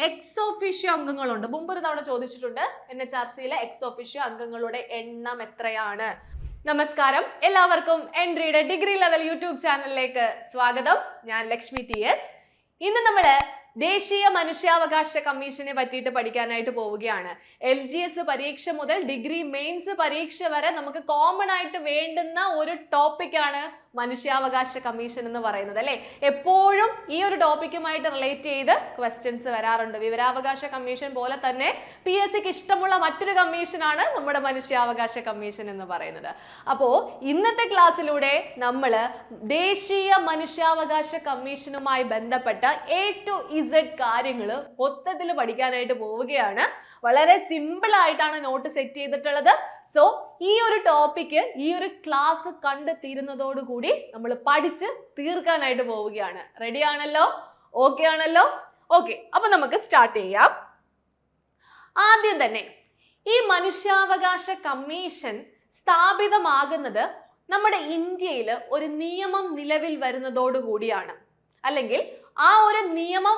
Ex officio അംഗങ്ങളുണ്ട്. മുമ്പ് ഒരു തവണ ചോദിച്ചിട്ടുണ്ട് NHRCയിലെ എക്സ് ഒഫീഷ്യോ അംഗങ്ങളുടെ എണ്ണം എത്രയാണ്. നമസ്കാരം, എല്ലാവർക്കും എൻട്രിയുടെ ഡിഗ്രി ലെവൽ യൂട്യൂബ് ചാനലിലേക്ക് സ്വാഗതം. ഞാൻ ലക്ഷ്മി TS. ഇന്ന് നമ്മള് ദേശീയ മനുഷ്യാവകാശ കമ്മീഷനെ പറ്റിയിട്ട് പഠിക്കാനായിട്ട് പോവുകയാണ്. LGS പരീക്ഷ മുതൽ ഡിഗ്രി മെയിൻസ് പരീക്ഷ വരെ നമുക്ക് കോമൺ ആയിട്ട് വേണ്ടുന്ന ഒരു ടോപ്പിക്കാണ് മനുഷ്യാവകാശ കമ്മീഷൻ എന്ന് പറയുന്നത്, അല്ലെ? എപ്പോഴും ഈ ഒരു ടോപ്പിക്കുമായിട്ട് റിലേറ്റ് ചെയ്ത് ക്വസ്റ്റ്യൻസ് വരാറുണ്ട്. വിവരാവകാശ കമ്മീഷൻ പോലെ തന്നെ PSCക്ക് ഇഷ്ടമുള്ള മറ്റൊരു കമ്മീഷനാണ് നമ്മുടെ മനുഷ്യാവകാശ കമ്മീഷൻ എന്ന് പറയുന്നത്. അപ്പോ ഇന്നത്തെ ക്ലാസ്സിലൂടെ നമ്മൾ ദേശീയ മനുഷ്യാവകാശ കമ്മീഷനുമായി ബന്ധപ്പെട്ട A to Z കാര്യങ്ങൾ മൊത്തത്തിൽ പഠിക്കാനായിട്ട് പോവുകയാണ്. വളരെ സിമ്പിൾ ആയിട്ടാണ് നോട്ട് സെറ്റ് ചെയ്തിട്ടുള്ളത്. സോ ഈ ഒരു ടോപ്പിക്ക് ഈ ഒരു ക്ലാസ് കണ്ട് തീരുന്നതോടുകൂടി നമ്മൾ പഠിച്ച് തീർക്കാനായിട്ട് പോവുകയാണ്. റെഡി ആണല്ലോ? ഓക്കെ ആണല്ലോ? ഓക്കെ, അപ്പൊ നമുക്ക് സ്റ്റാർട്ട് ചെയ്യാം. ആദ്യം തന്നെ ഈ മനുഷ്യാവകാശ കമ്മീഷൻ സ്ഥാപിതമാകുന്നത് നമ്മുടെ ഇന്ത്യയിൽ ഒരു നിയമം നിലവിൽ വരുന്നതോടുകൂടിയാണ്. അല്ലെങ്കിൽ ആ ഒരു നിയമം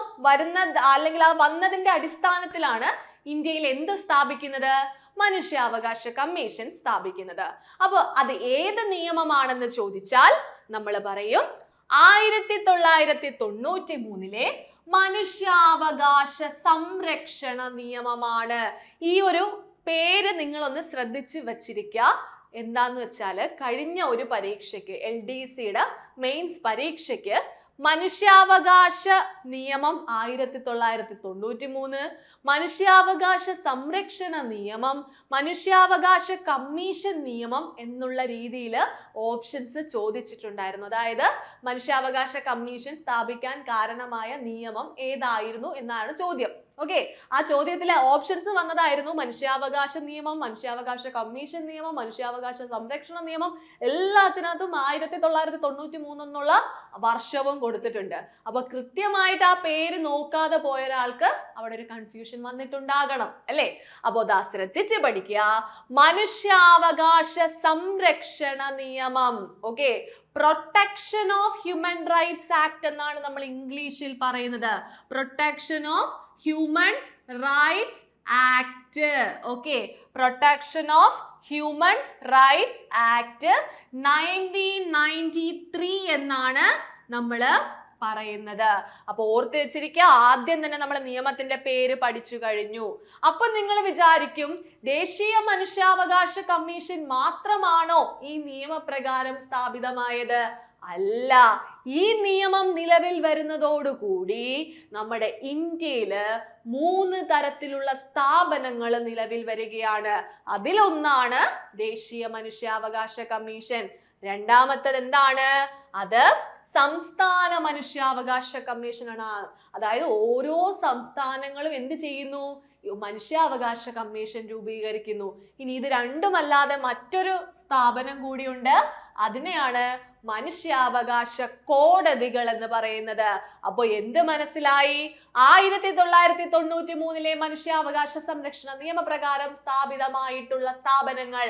വന്നതിന്റെ അടിസ്ഥാനത്തിലാണ് ഇന്ത്യയിൽ എന്ത് സ്ഥാപിക്കുന്നത്? മനുഷ്യാവകാശ കമ്മീഷൻ സ്ഥാപിക്കുന്നത്. അപ്പോൾ അത് ഏത് നിയമമാണെന്ന് ചോദിച്ചാൽ നമ്മൾ പറയും 1993 മനുഷ്യാവകാശ സംരക്ഷണ നിയമമാണ്. ഈ ഒരു പേര് നിങ്ങളൊന്ന് ശ്രദ്ധിച്ച് വച്ചിരിക്കുക. എന്താന്ന് വെച്ചാൽ കഴിഞ്ഞ ഒരു പരീക്ഷയ്ക്ക് LDCയുടെ മെയിൻസ് പരീക്ഷയ്ക്ക് മനുഷ്യാവകാശ നിയമം 1993, മനുഷ്യാവകാശ സംരക്ഷണ നിയമം, മനുഷ്യാവകാശ കമ്മീഷൻ നിയമം എന്നുള്ള രീതിയിൽ ഓപ്ഷൻസ് ചോദിച്ചിട്ടുണ്ടായിരുന്നു. അതായത് മനുഷ്യാവകാശ കമ്മീഷൻ സ്ഥാപിക്കാൻ കാരണമായ നിയമം ഏതായിരുന്നു എന്നാണ് ചോദ്യം. ഓക്കെ, ആ ചോദ്യത്തിലെ ഓപ്ഷൻസ് വന്നതായിരുന്നു മനുഷ്യാവകാശ നിയമം, മനുഷ്യാവകാശ കമ്മീഷൻ നിയമം, മനുഷ്യാവകാശ സംരക്ഷണ നിയമം. എല്ലാത്തിനകത്തും 1993 എന്നുള്ള വർഷവും കൊടുത്തിട്ടുണ്ട്. അപ്പൊ കൃത്യമായിട്ട് ആ പേര് നോക്കാതെ പോയ ഒരാൾക്ക് അവിടെ ഒരു കൺഫ്യൂഷൻ വന്നിട്ടുണ്ടാകണം, അല്ലേ? അപ്പോ ദാ ശ്രദ്ധിച്ച് പഠിക്കുക. മനുഷ്യാവകാശ സംരക്ഷണ നിയമം, okay, protection of human rights act എന്നാണ് നമ്മൾ ഇംഗ്ലീഷിൽ പറയുന്നത്. Protection of human rights act, okay, protection of human rights act 1993 എന്നാണ് നമ്മൾ പറയുന്നത്. അപ്പൊ ഓർത്ത് വെച്ചിരിക്കുക. ആദ്യം തന്നെ നമ്മൾ നിയമത്തിന്റെ പേര് പഠിച്ചു കഴിഞ്ഞു. അപ്പൊ നിങ്ങൾ വിചാരിക്കും ദേശീയ മനുഷ്യാവകാശ കമ്മീഷൻ മാത്രമാണോ ഈ നിയമപ്രകാരം സ്ഥാപിതമായത്? അല്ല. ഈ നിയമം നിലവിൽ വരുന്നതോടുകൂടി നമ്മുടെ ഇന്ത്യയില് 3 തരത്തിലുള്ള സ്ഥാപനങ്ങൾ നിലവിൽ വരികയാണ്. അതിലൊന്നാണ് ദേശീയ മനുഷ്യാവകാശ കമ്മീഷൻ. രണ്ടാമത്തത് എന്താണ്? അത് സംസ്ഥാന മനുഷ്യാവകാശ കമ്മീഷനാണ്. അതായത് ഓരോ സംസ്ഥാനങ്ങളും എന്ത് ചെയ്യുന്നു? മനുഷ്യാവകാശ കമ്മീഷൻ രൂപീകരിക്കുന്നു. ഇനി ഇത് രണ്ടുമല്ലാതെ മറ്റൊരു സ്ഥാപനം കൂടിയുണ്ട്. അതിനെയാണ് മനുഷ്യാവകാശ കോടതികൾ എന്ന് പറയുന്നത്. അപ്പൊ എന്ത് മനസ്സിലായി? 1993 മനുഷ്യാവകാശ സംരക്ഷണ നിയമപ്രകാരം സ്ഥാപിതമായിട്ടുള്ള സ്ഥാപനങ്ങൾ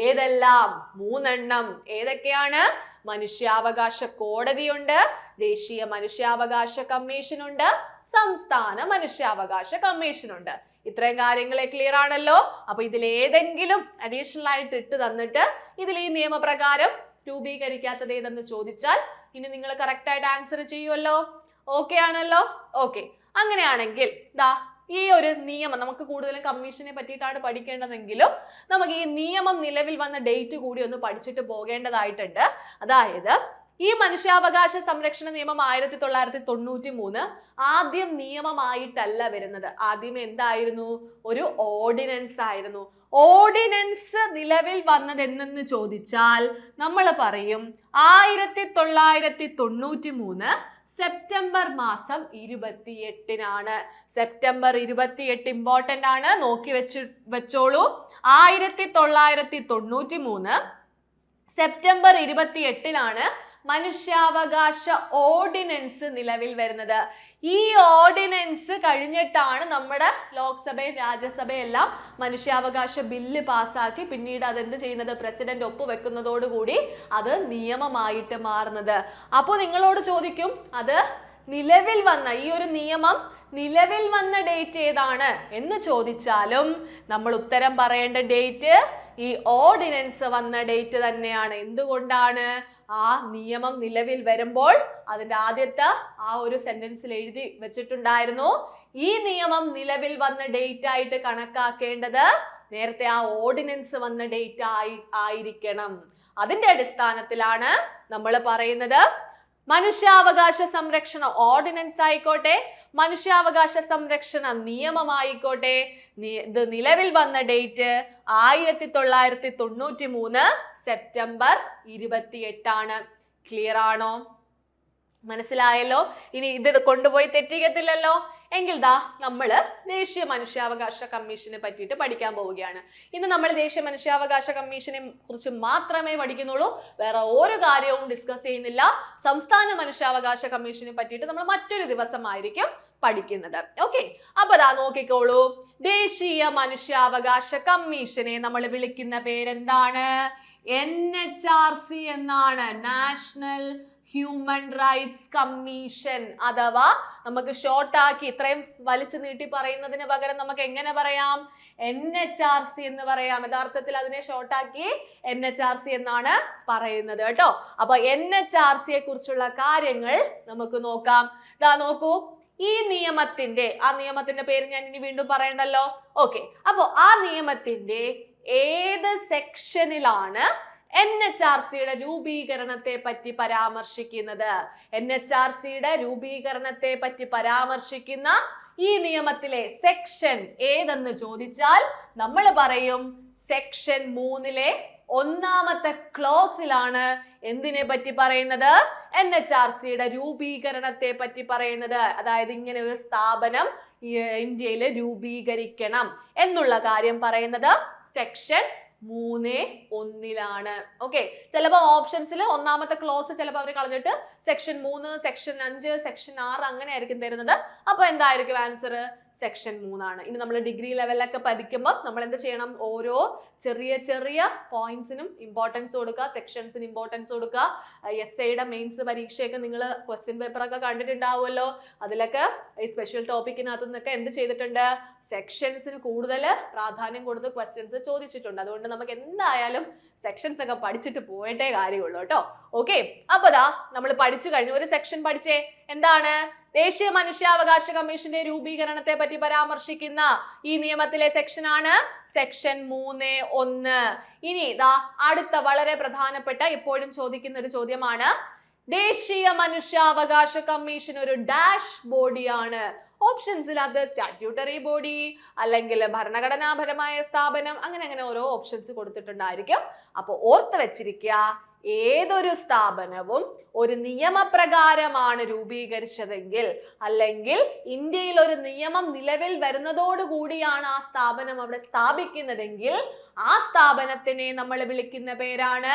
ഏതെല്ലാം? 3 എണ്ണം. ഏതൊക്കെയാണ്? മനുഷ്യാവകാശ കോടതിയുണ്ട്, ദേശീയ മനുഷ്യാവകാശ കമ്മീഷനുണ്ട്, സംസ്ഥാന മനുഷ്യാവകാശ കമ്മീഷനുണ്ട്. ഇത്രയും കാര്യങ്ങളെ ക്ലിയർ ആണല്ലോ? അപ്പൊ ഇതിൽ ഏതെങ്കിലും അഡീഷണൽ ആയിട്ട് ഇട്ട് തന്നിട്ട് ഇതിൽ ഈ നിയമപ്രകാരം രൂപീകരിക്കാത്തത് ഏതെന്ന് ചോദിച്ചാൽ ഇനി നിങ്ങൾ കറക്റ്റ് ആയിട്ട് ആൻസർ ചെയ്യുമല്ലോ? ഓക്കെ ആണല്ലോ? ഓക്കെ, അങ്ങനെയാണെങ്കിൽ ദാ ഈ ഒരു നിയമം, നമുക്ക് കൂടുതലും കമ്മീഷനെ പറ്റിയിട്ടാണ് പഠിക്കേണ്ടതെങ്കിലും നമുക്ക് ഈ നിയമം നിലവിൽ വന്ന ഡേറ്റ് കൂടി ഒന്ന് പഠിച്ചിട്ട് പോകേണ്ടതായിട്ടുണ്ട്. അതായത് ഈ മനുഷ്യാവകാശ സംരക്ഷണ നിയമം 1993 ആദ്യം നിയമമായിട്ടല്ല വരുന്നത്. ആദ്യം എന്തായിരുന്നു? ഒരു ഓർഡിനൻസ് ആയിരുന്നു. ഓർഡിനൻസ് നിലവിൽ വന്നത് എന്നെന്ന് ചോദിച്ചാൽ നമ്മൾ പറയും 1993 സെപ്റ്റംബർ മാസം 28-നാണ്. സെപ്റ്റംബർ 28 ഇമ്പോർട്ടന്റ് ആണ്, നോക്കി വെച്ചോളൂ. 1993 സെപ്റ്റംബർ 28-നാണ് മനുഷ്യാവകാശ ഓർഡിനൻസ് നിലവിൽ വരുന്നത്. ഈ ഓർഡിനൻസ് കഴിഞ്ഞിട്ടാണ് നമ്മുടെ ലോക്സഭയും രാജ്യസഭയും എല്ലാം മനുഷ്യാവകാശ ബില്ല് പാസ്സാക്കി പിന്നീട് അതെന്ത് ചെയ്യുന്നത്? പ്രസിഡന്റ് ഒപ്പുവെക്കുന്നതോടുകൂടി അത് നിയമമായിട്ട് മാറുന്നത്. അപ്പോൾ നിങ്ങളോട് ചോദിക്കും, അത് നിലവിൽ വന്ന ഈ ഒരു നിയമം നിലവിൽ വന്ന ഡേറ്റ് ഏതാണ് എന്ന് ചോദിച്ചാലും നമ്മൾ ഉത്തരം പറയേണ്ട ഡേറ്റ് ഈ ഓർഡിനൻസ് വന്ന ഡേറ്റ് തന്നെയാണ്. എന്തുകൊണ്ടാണ്? ആ നിയമം നിലവിൽ വരുമ്പോൾ അതിന്റെ ആദ്യത്തെ ആ ഒരു സെന്റൻസിൽ എഴുതി വെച്ചിട്ടുണ്ടായിരുന്നു, ഈ നിയമം നിലവിൽ വന്ന ഡേറ്റ് ആയിട്ട് കണക്കാക്കേണ്ടത് നേരത്തെ ആ ഓർഡിനൻസ് വന്ന ഡേറ്റ് ആയിരിക്കണം. അതിന്റെ അടിസ്ഥാനത്തിലാണ് നമ്മൾ പറയുന്നത് മനുഷ്യാവകാശ സംരക്ഷണ ഓർഡിനൻസ് ആയിക്കോട്ടെ, മനുഷ്യാവകാശ സംരക്ഷണ നിയമമായിക്കോട്ടെ, ഇത് നിലവിൽ വന്ന ഡേറ്റ് 1993 സെപ്റ്റംബർ 28 ക്ലിയർ ആണോ? മനസ്സിലായല്ലോ? ഇനി ഇത് കൊണ്ടുപോയി തെറ്റിക്കത്തില്ലല്ലോ. എങ്കിൽ ദാ നമ്മള് ദേശീയ മനുഷ്യാവകാശ കമ്മീഷനെ പറ്റിയിട്ട് പഠിക്കാൻ പോവുകയാണ്. ഇന്ന് നമ്മൾ ദേശീയ മനുഷ്യാവകാശ കമ്മീഷനെ കുറിച്ച് മാത്രമേ പഠിക്കുന്നുള്ളൂ, വേറെ ഒരു കാര്യവും ഡിസ്കസ് ചെയ്യുന്നില്ല. സംസ്ഥാന മനുഷ്യാവകാശ കമ്മീഷനെ പറ്റിയിട്ട് നമ്മൾ മറ്റൊരു ദിവസമായിരിക്കും പഠിക്കുന്നത്. ഓക്കെ, അപ്പൊ ദാ നോക്കിക്കോളൂ, ദേശീയ മനുഷ്യാവകാശ കമ്മീഷനെ നമ്മൾ വിളിക്കുന്ന പേരെന്താണ്? NHRC എന്നാണ്, നാഷണൽ ഹ്യൂമൻ റൈറ്റ്സ് കമ്മീഷൻ. അഥവാ നമുക്ക് ഷോർട്ടാക്കി ഇത്രയും വലിച്ചു നീട്ടി പറയുന്നതിന് പകരം നമുക്ക് എങ്ങനെ പറയാം? NHRC എന്ന് പറയാം. യഥാർത്ഥത്തിൽ അതിനെ ഷോർട്ടാക്കി NHRC എന്നാണ് പറയുന്നത് കേട്ടോ. അപ്പൊ NHRCയെ കുറിച്ചുള്ള കാര്യങ്ങൾ നമുക്ക് നോക്കാം. ദാ നോക്കൂ, ഈ നിയമത്തിന്റെ പേര് ഞാൻ ഇനി വീണ്ടും പറയണ്ടല്ലോ. ഓക്കെ, അപ്പൊ ആ നിയമത്തിന്റെ ഏത് സെക്ഷനിലാണ് NHRCയുടെ രൂപീകരണത്തെ പറ്റി പരാമർശിക്കുന്നത്? NHRCയുടെ രൂപീകരണത്തെ പറ്റി പരാമർശിക്കുന്ന ഈ നിയമത്തിലെ സെക്ഷൻ ഏതെന്ന് ചോദിച്ചാൽ നമ്മൾ പറയും സെക്ഷൻ 3 ഒന്നാമത്തെ ക്ലോസിലാണ് എന്തിനെ പറ്റി പറയുന്നത്? NHRCയുടെ രൂപീകരണത്തെ പറ്റി പറയുന്നത്. അതായത് ഇങ്ങനെ ഒരു സ്ഥാപനം ഇന്ത്യയിൽ രൂപീകരിക്കണം എന്നുള്ള കാര്യം പറയുന്നത് സെക്ഷൻ 3(1) ഓക്കെ, ചിലപ്പോൾ ഓപ്ഷൻസിൽ ഒന്നാമത്തെ ക്ലോസ് ചിലപ്പോൾ അവർ കളഞ്ഞിട്ട് സെക്ഷൻ 3, സെക്ഷൻ 5, സെക്ഷൻ 6 അങ്ങനെ ആയിരിക്കും തരുന്നത്. അപ്പൊ എന്തായിരിക്കും ആൻസർ? സെക്ഷൻ 3 ഇനി നമ്മൾ ഡിഗ്രി ലെവലൊക്കെ പഠിക്കുമ്പോൾ നമ്മൾ എന്ത് ചെയ്യണം? ഓരോ ചെറിയ ചെറിയ പോയിന്റ്സിനും ഇമ്പോർട്ടൻസ് കൊടുക്കുക, സെക്ഷൻസിന് ഇമ്പോർട്ടൻസ് കൊടുക്കുക. SIയുടെ മെയിൻസ് പരീക്ഷയൊക്കെ നിങ്ങൾ ക്വസ്റ്റ്യൻ പേപ്പറൊക്കെ കണ്ടിട്ടുണ്ടാവുമല്ലോ. അതിലൊക്കെ ഈ സ്പെഷ്യൽ ടോപ്പിക്കിനകത്തു നിന്നൊക്കെ എന്ത് ചെയ്തിട്ടുണ്ട്? സെക്ഷൻസിന് കൂടുതൽ പ്രാധാന്യം കൊടുത്ത് ക്വസ്റ്റ്യൻസ് ചോദിച്ചിട്ടുണ്ട്. അതുകൊണ്ട് നമുക്ക് എന്തായാലും സെക്ഷൻസ് ഒക്കെ പഠിച്ചിട്ട് പോയിട്ടേ കാര്യമുള്ളൂ കേട്ടോ. ഓക്കെ, അപ്പൊ ദാ നമ്മൾ പഠിച്ചു കഴിഞ്ഞു. ഒരു സെക്ഷൻ പഠിച്ചേ, എന്താണ്? ദേശീയ മനുഷ്യാവകാശ കമ്മീഷന്റെ രൂപീകരണത്തെ പറ്റി പരാമർശിക്കുന്ന ഈ നിയമത്തിലെ സെക്ഷനാണ് സെക്ഷൻ 3(1). ഇനി ഇതാ അടുത്ത വളരെ പ്രധാനപ്പെട്ട എപ്പോഴും ചോദിക്കുന്ന ഒരു ചോദ്യമാണ്, ദേശീയ മനുഷ്യാവകാശ കമ്മീഷൻ ഒരു ഡാഷ് ബോഡിയാണ്. ഓപ്ഷൻസിൽ അത് സ്റ്റാറ്റ്യൂട്ടറി ബോഡി, അല്ലെങ്കിൽ ഭരണഘടനാപരമായ സ്ഥാപനം, അങ്ങനെ ഓരോ ഓപ്ഷൻസ് കൊടുത്തിട്ടുണ്ടായിരിക്കും. അപ്പൊ ഓർത്ത് വെച്ചിരിക്കുക, ഏതൊരു സ്ഥാപനവും ഒരു നിയമപ്രകാരമാണ് രൂപീകരിച്ചതെങ്കിൽ, അല്ലെങ്കിൽ ഇന്ത്യയിൽ ഒരു നിയമം നിലവിൽ വരുന്നതോടുകൂടിയാണ് ആ സ്ഥാപനം അവിടെ സ്ഥാപിക്കുന്നതെങ്കിൽ, ആ സ്ഥാപനത്തിനെ നമ്മൾ വിളിക്കുന്ന പേരാണ്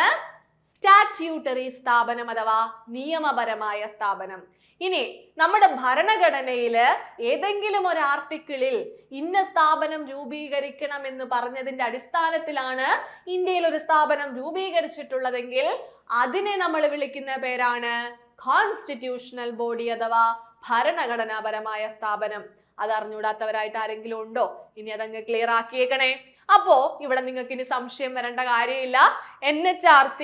സ്റ്റാറ്റ്യൂട്ടറി സ്ഥാപനം അഥവാ നിയമപരമായ സ്ഥാപനം. ഇനി നമ്മുടെ ഭരണഘടനയില് ഏതെങ്കിലും ഒരു ആർട്ടിക്കിളിൽ ഇന്ന സ്ഥാപനം രൂപീകരിക്കണം എന്ന് പറഞ്ഞതിന്റെ അടിസ്ഥാനത്തിലാണ് ഇന്ത്യയിൽ ഒരു സ്ഥാപനം രൂപീകരിച്ചിട്ടുള്ളതെങ്കിൽ അതിനെ നമ്മൾ വിളിക്കുന്ന പേരാണ് കോൺസ്റ്റിറ്റ്യൂഷണൽ ബോഡി അഥവാ ഭരണഘടനാപരമായ സ്ഥാപനം. അത് അറിഞ്ഞൂടാത്തവരായിട്ട് ആരെങ്കിലും ഉണ്ടോ? ഇനി അതങ്ങ് ക്ലിയർ ആക്കിയേക്കണേ. അപ്പോ ഇവിടെ നിങ്ങൾക്ക് ഇനി സംശയം വരേണ്ട കാര്യമില്ല. NHRC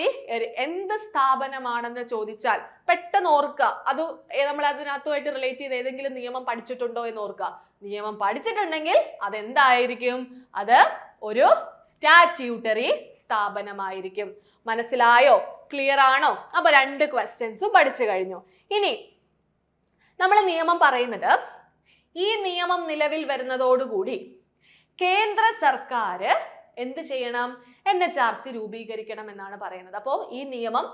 എന്ത് സ്ഥാപനമാണെന്ന് ചോദിച്ചാൽ പെട്ടെന്ന് ഓർക്കുക, അത് നമ്മൾ അതിനകത്തുമായിട്ട് റിലേറ്റ് ചെയ്ത് ഏതെങ്കിലും നിയമം പഠിച്ചിട്ടുണ്ടോ എന്ന് ഓർക്കുക. നിയമം പഠിച്ചിട്ടുണ്ടെങ്കിൽ അതെന്തായിരിക്കും? അത് ഒരു സ്റ്റാറ്റ്യൂട്ടറി സ്ഥാപനമായിരിക്കും. മനസ്സിലായോ? ക്ലിയർ ആണോ? അപ്പൊ 2 ക്വസ്റ്റ്യൻസും പഠിച്ചു കഴിഞ്ഞു. ഇനി നമ്മൾ നിയമം പറയുന്നത്, ഈ നിയമം നിലവിൽ വരുന്നതോടുകൂടി കേന്ദ്ര സർക്കാർ എന്ത് ചെയ്യണം? NHRC രൂപീകരിക്കണം എന്നാണ് പറയുന്നത്. അപ്പോൾ ഈ നിയമം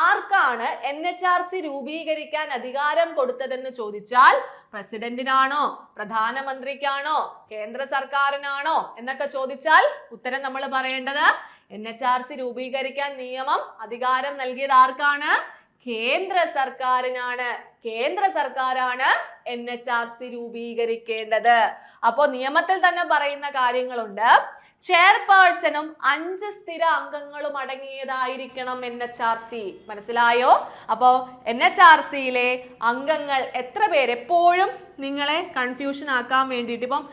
ആർക്കാണ് NHRC രൂപീകരിക്കാൻ അധികാരം കൊടുത്തതെന്ന് ചോദിച്ചാൽ പ്രസിഡന്റിനാണോ, പ്രധാനമന്ത്രിക്കാണോ, കേന്ദ്ര സർക്കാരിനാണോ എന്നൊക്കെ ചോദിച്ചാൽ ഉത്തരം നമ്മൾ പറയേണ്ടത് NHRC രൂപീകരിക്കാൻ നിയമം അധികാരം നൽകിയത് ആർക്കാണ്? കേന്ദ്ര സർക്കാരിനാണ്. കേന്ദ്ര സർക്കാരാണ് NHRC രൂപീകരിക്കേണ്ടത്. അപ്പോൾ നിയമത്തിൽ തന്നെ പറയുന്ന കാര്യങ്ങളുണ്ട്. ചെയർപേഴ്സണും 5 സ്ഥിര അംഗങ്ങളും അടങ്ങിയതായിരിക്കണം NHRC. മനസ്സിലായോ? അപ്പോൾ NHRCയിലെ അംഗങ്ങൾ എത്ര പേര്? എപ്പോഴും നിങ്ങളെ കൺഫ്യൂഷൻ ആക്കാൻ വേണ്ടിയിട്ട് ഇപ്പം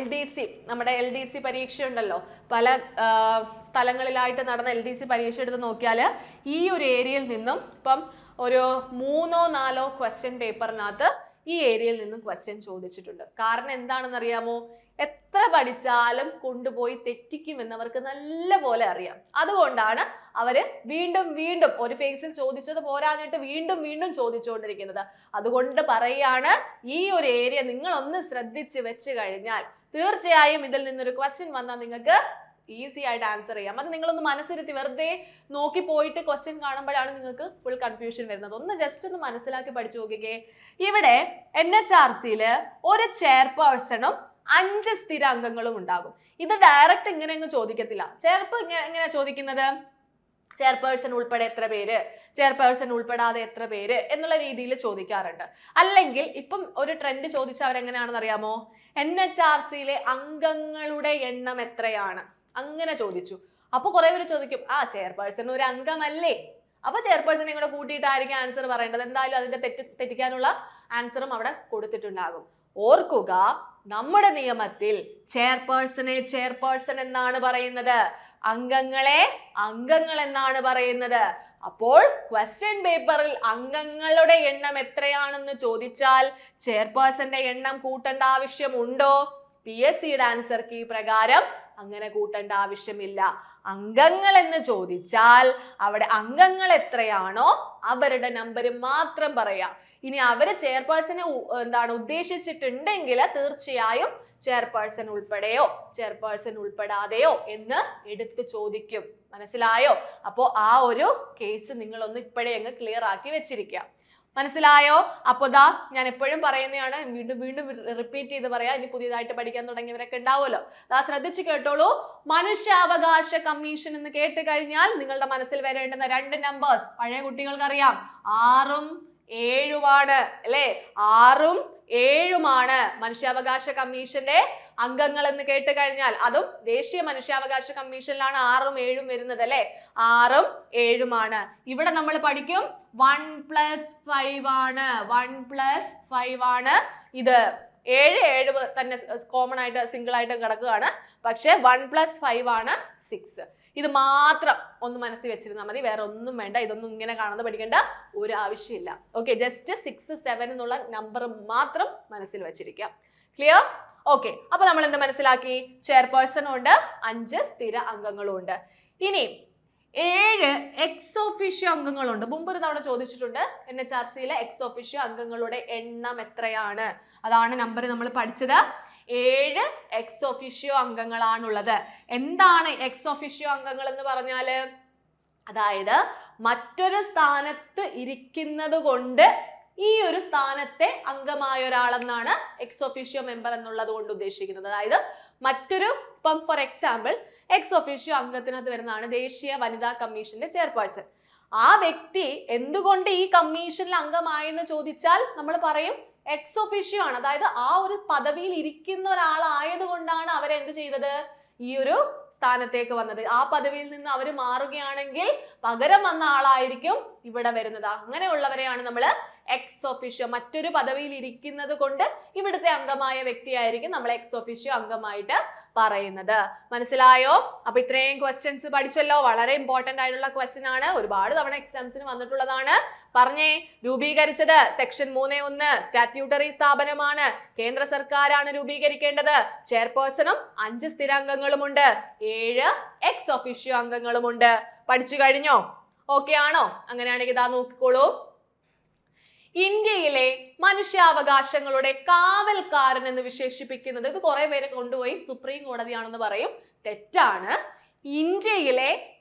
LDC, നമ്മുടെ LDC പരീക്ഷ ഉണ്ടല്ലോ, പല സ്ഥലങ്ങളിലായിട്ട് നടന്ന LDC പരീക്ഷ എടുത്ത് നോക്കിയാൽ ഈ ഒരു ഏരിയയിൽ നിന്നും ഇപ്പം ഒരു 3-4 ക്വസ്റ്റ്യൻ പേപ്പറിനകത്ത് ഈ ഏരിയയിൽ നിന്നും ക്വസ്റ്റ്യൻ ചോദിച്ചിട്ടുണ്ട്. കാരണം എന്താണെന്ന് അറിയാമോ? എത്ര പഠിച്ചാലും കൊണ്ടുപോയി തെറ്റിക്കുമെന്ന് അവർക്ക് നല്ല പോലെ അറിയാം. അതുകൊണ്ടാണ് അവര് വീണ്ടും വീണ്ടും ഒരു ഫേസിൽ ചോദിച്ചത് പോരാഞ്ഞിട്ട് വീണ്ടും വീണ്ടും ചോദിച്ചുകൊണ്ടിരിക്കുന്നത്. അതുകൊണ്ട് പറയാണ്, ഈ ഒരു ഏരിയ നിങ്ങൾ ഒന്ന് ശ്രദ്ധിച്ച് വെച്ച് കഴിഞ്ഞാൽ തീർച്ചയായും ഇതിൽ നിന്നൊരു ക്വസ്റ്റ്യൻ വന്നാൽ നിങ്ങൾക്ക് ഈസി ആയിട്ട് ആൻസർ ചെയ്യാം. അത് നിങ്ങളൊന്ന് മനസ്സിരുത്തി വെറുതെ നോക്കി പോയിട്ട് ക്വസ്റ്റ്യൻ കാണുമ്പോഴാണ് നിങ്ങൾക്ക് ഫുൾ കൺഫ്യൂഷൻ വരുന്നത്. ഒന്ന് ജസ്റ്റ് ഒന്ന് മനസ്സിലാക്കി പഠിച്ചു നോക്കിക്കേ. ഇവിടെ NHRCയില് ഒരു ചെയർപേഴ്സണും 5 സ്ഥിര അംഗങ്ങളും ഉണ്ടാകും. ഇത് ഡയറക്റ്റ് ഇങ്ങനെ അങ്ങ് ചോദിക്കത്തില്ല. എങ്ങനെയാ ചോദിക്കുന്നത്? ചെയർപേഴ്സൺ ഉൾപ്പെടെ എത്ര പേര്, ചെയർപേഴ്സൺ ഉൾപ്പെടാതെ എത്ര പേര് എന്നുള്ള രീതിയിൽ ചോദിക്കാറുണ്ട്. അല്ലെങ്കിൽ ഇപ്പം ഒരു ട്രെൻഡ് ചോദിച്ച അവരെങ്ങനെയാണെന്ന് അറിയാമോ? NHRCയിലെ അംഗങ്ങളുടെ എണ്ണം എത്രയാണ്, അങ്ങനെ ചോദിച്ചു. അപ്പൊ കുറെ പേര് ചോദിക്കും, ചെയർപേഴ്സൺ ഒരു അംഗമല്ലേ, അപ്പൊ ചെയർപേഴ്സണെ കൂടെ കൂട്ടിയിട്ടായിരിക്കും ആൻസർ പറയേണ്ടത്. എന്തായാലും അതിന്റെ തെറ്റിക്കാനുള്ള ആൻസറും അവിടെ കൊടുത്തിട്ടുണ്ടാകും. ഓർക്കുക, നമ്മുടെ നിയമത്തിൽ ചെയർപേഴ്സണെ ചെയർപേഴ്സൺ എന്നാണ് പറയുന്നത്, അംഗങ്ങളെ അംഗങ്ങൾ എന്നാണ് പറയുന്നത്. അപ്പോൾ ക്വസ്റ്റ്യൻ പേപ്പറിൽ അംഗങ്ങളുടെ എണ്ണം എത്രയാണെന്ന് ചോദിച്ചാൽ ചെയർപേഴ്സന്റെ എണ്ണം കൂട്ടേണ്ട ആവശ്യമുണ്ടോ? PSCയുടെ ആൻസർ കീ പ്രകാരം അങ്ങനെ കൂട്ടേണ്ട ആവശ്യമില്ല. അംഗങ്ങൾ എന്ന് ചോദിച്ചാൽ അവിടെ അംഗങ്ങൾ എത്രയാണോ അവരുടെ നമ്പർ മാത്രം പറയാം. ഇനി അവര് ചെയർപേഴ്സനെ ഉദ്ദേശിച്ചിട്ടുണ്ടെങ്കിൽ തീർച്ചയായും ചെയർപേഴ്സൺ ഉൾപ്പെടെയോ ചെയർപേഴ്സൺ ഉൾപ്പെടാതെയോ എന്ന് എടുത്തു ചോദിക്കും. മനസ്സിലായോ? അപ്പോൾ ആ ഒരു കേസ് നിങ്ങളൊന്ന് ഇപ്പോഴേ അങ്ങ് ക്ലിയർ ആക്കി വെച്ചിരിക്കാം. മനസ്സിലായോ? അപ്പോൾ ഞാൻ എപ്പോഴും പറയുന്നതാണ്, വീണ്ടും വീണ്ടും റിപ്പീറ്റ് ചെയ്ത് പറയാം. ഇനി പുതിയതായിട്ട് പഠിക്കാൻ തുടങ്ങിയവരൊക്കെ ഉണ്ടാവുമല്ലോ, ശ്രദ്ധിച്ചു കേട്ടോളൂ. മനുഷ്യാവകാശ കമ്മീഷൻ എന്ന് കേട്ട് കഴിഞ്ഞാൽ നിങ്ങളുടെ മനസ്സിൽ വരേണ്ടുന്ന 2 നമ്പേഴ്സ് പഴയ കുട്ടികൾക്ക് അറിയാം, 6ഉം 7ഉമാണ് അല്ലെ? 6ഉം 7ഉമാണ് മനുഷ്യാവകാശ കമ്മീഷന്റെ അംഗങ്ങൾ എന്ന് കേട്ട് കഴിഞ്ഞാൽ. അതും ദേശീയ മനുഷ്യാവകാശ കമ്മീഷനിലാണ് 6ഉം 7ഉം വരുന്നത് അല്ലെ? 6ഉം 7ഉമാണ്. ഇവിടെ നമ്മൾ പഠിക്കും 1+5 ആണ്, 1+5 ആണ്. ഇത് 7 തന്നെ കോമൺ ആയിട്ട് സിംഗിൾ ആയിട്ട് കിടക്കുകയാണ്. പക്ഷെ 1+5 ആണ് 6. ഇത് മാത്രം ഒന്ന് മനസ്സിൽ വെച്ചിരുന്നാൽ മതി, വേറെ ഒന്നും വേണ്ട. ഇതൊന്നും ഇങ്ങനെ കാണുന്നത് പഠിക്കേണ്ട ഒരു ആവശ്യമില്ല. ഓക്കെ, ജസ്റ്റ് 6, 7 എന്നുള്ള നമ്പർ മാത്രം മനസ്സിൽ വെച്ചിരിക്കാം. ക്ലിയർ? ഓക്കെ, അപ്പൊ നമ്മൾ എന്ത് മനസ്സിലാക്കി? ചെയർപേഴ്സണും ഉണ്ട്, 5 സ്ഥിര അംഗങ്ങളും ഉണ്ട്. ഇനി 7 എക്സ് ഒഫീഷ്യോ അംഗങ്ങളുണ്ട്. മുമ്പൊരു തവണ ചോദിച്ചിട്ടുണ്ട്, NHRCയിലെ എക്സ് ഒഫീഷ്യോ അംഗങ്ങളുടെ എണ്ണം എത്രയാണ്? അതാണ് നമ്പർ നമ്മൾ പഠിച്ചത്. 7 എക്സ് ഒഫീഷ്യോ അംഗങ്ങളാണുള്ളത്. എന്താണ് എക്സ് ഒഫീഷ്യോ അംഗങ്ങൾ എന്ന് പറഞ്ഞാല്? അതായത് മറ്റൊരു സ്ഥാനത്ത് ഇരിക്കുന്നത് കൊണ്ട് ഈ ഒരു സ്ഥാനത്തെ അംഗമായ ഒരാളെന്നാണ് എക്സ് ഒഫീഷ്യോ മെമ്പർ എന്നുള്ളത് കൊണ്ട് ഉദ്ദേശിക്കുന്നത്. അതായത് മറ്റൊരു, ഇപ്പം ഫോർ എക്സാമ്പിൾ എക്സ് ഒഫീഷ്യോ അംഗത്തിനകത്ത് വരുന്നതാണ് ദേശീയ വനിതാ കമ്മീഷന്റെ ചെയർപേഴ്സൺ. ആ വ്യക്തി എന്തുകൊണ്ട് ഈ കമ്മീഷനിൽ അംഗമായെന്ന് ചോദിച്ചാൽ നമ്മൾ പറയും എക്സ് ഒഫീഷ്യോ ആണ്. അതായത് ആ ഒരു പദവിയിൽ ഇരിക്കുന്ന ഒരാളായത് കൊണ്ടാണ് അവരെ എന്ത് ചെയ്തത്? ഈ ഒരു സ്ഥാനത്തേക്ക് വന്നത്. ആ പദവിയിൽ നിന്ന് അവർ മാറുകയാണെങ്കിൽ പകരം വന്ന ആളായിരിക്കും ഇവിടെ വരുന്നത്. അങ്ങനെയുള്ളവരെയാണ് നമ്മൾ എക്സ് ഒഫീഷ്യോ, മറ്റൊരു പദവിയിൽ ഇരിക്കുന്നത് കൊണ്ട് ഇവിടുത്തെ അംഗമായ വ്യക്തിയായിരിക്കും നമ്മൾ എക്സ് ഒഫീഷ്യോ അംഗമായിട്ട് പറയുന്നത്. മനസ്സിലായോ? അപ്പൊ ഇത്രയും ക്വസ്റ്റ്യൻസ് പഠിച്ചല്ലോ. വളരെ ഇമ്പോർട്ടന്റ് ആയിട്ടുള്ള ക്വസ്റ്റ്യൻ ആണ്, ഒരുപാട് തവണ എക്സാംസിന് വന്നിട്ടുള്ളതാണ്. പറഞ്ഞേ, രൂപീകരിച്ചത് സെക്ഷൻ 3(1) സ്റ്റാറ്റ്യൂട്ടറി സ്ഥാപനമാണ്. കേന്ദ്ര സർക്കാരാണ് രൂപീകരിക്കേണ്ടത്. ചെയർപേഴ്സണും 5 സ്ഥിരാംഗങ്ങളുമുണ്ട്, 7 എക്സ് ഒഫീഷ്യോ അംഗങ്ങളുമുണ്ട്. പഠിച്ചു കഴിഞ്ഞോ? ഓക്കെ ആണോ? അങ്ങനെയാണെങ്കിൽ ഇതാ നോക്കിക്കോളൂ. ഇന്ത്യയിലെ മനുഷ്യാവകാശങ്ങളുടെ കാവൽക്കാരൻ എന്ന് വിശേഷിപ്പിക്കുന്നത്, ഇത് കുറെ പേര് കൊണ്ടുപോയി സുപ്രീം കോടതിയാണെന്ന് പറയും. തെറ്റാണ്. ഇന്ത്യയിലെ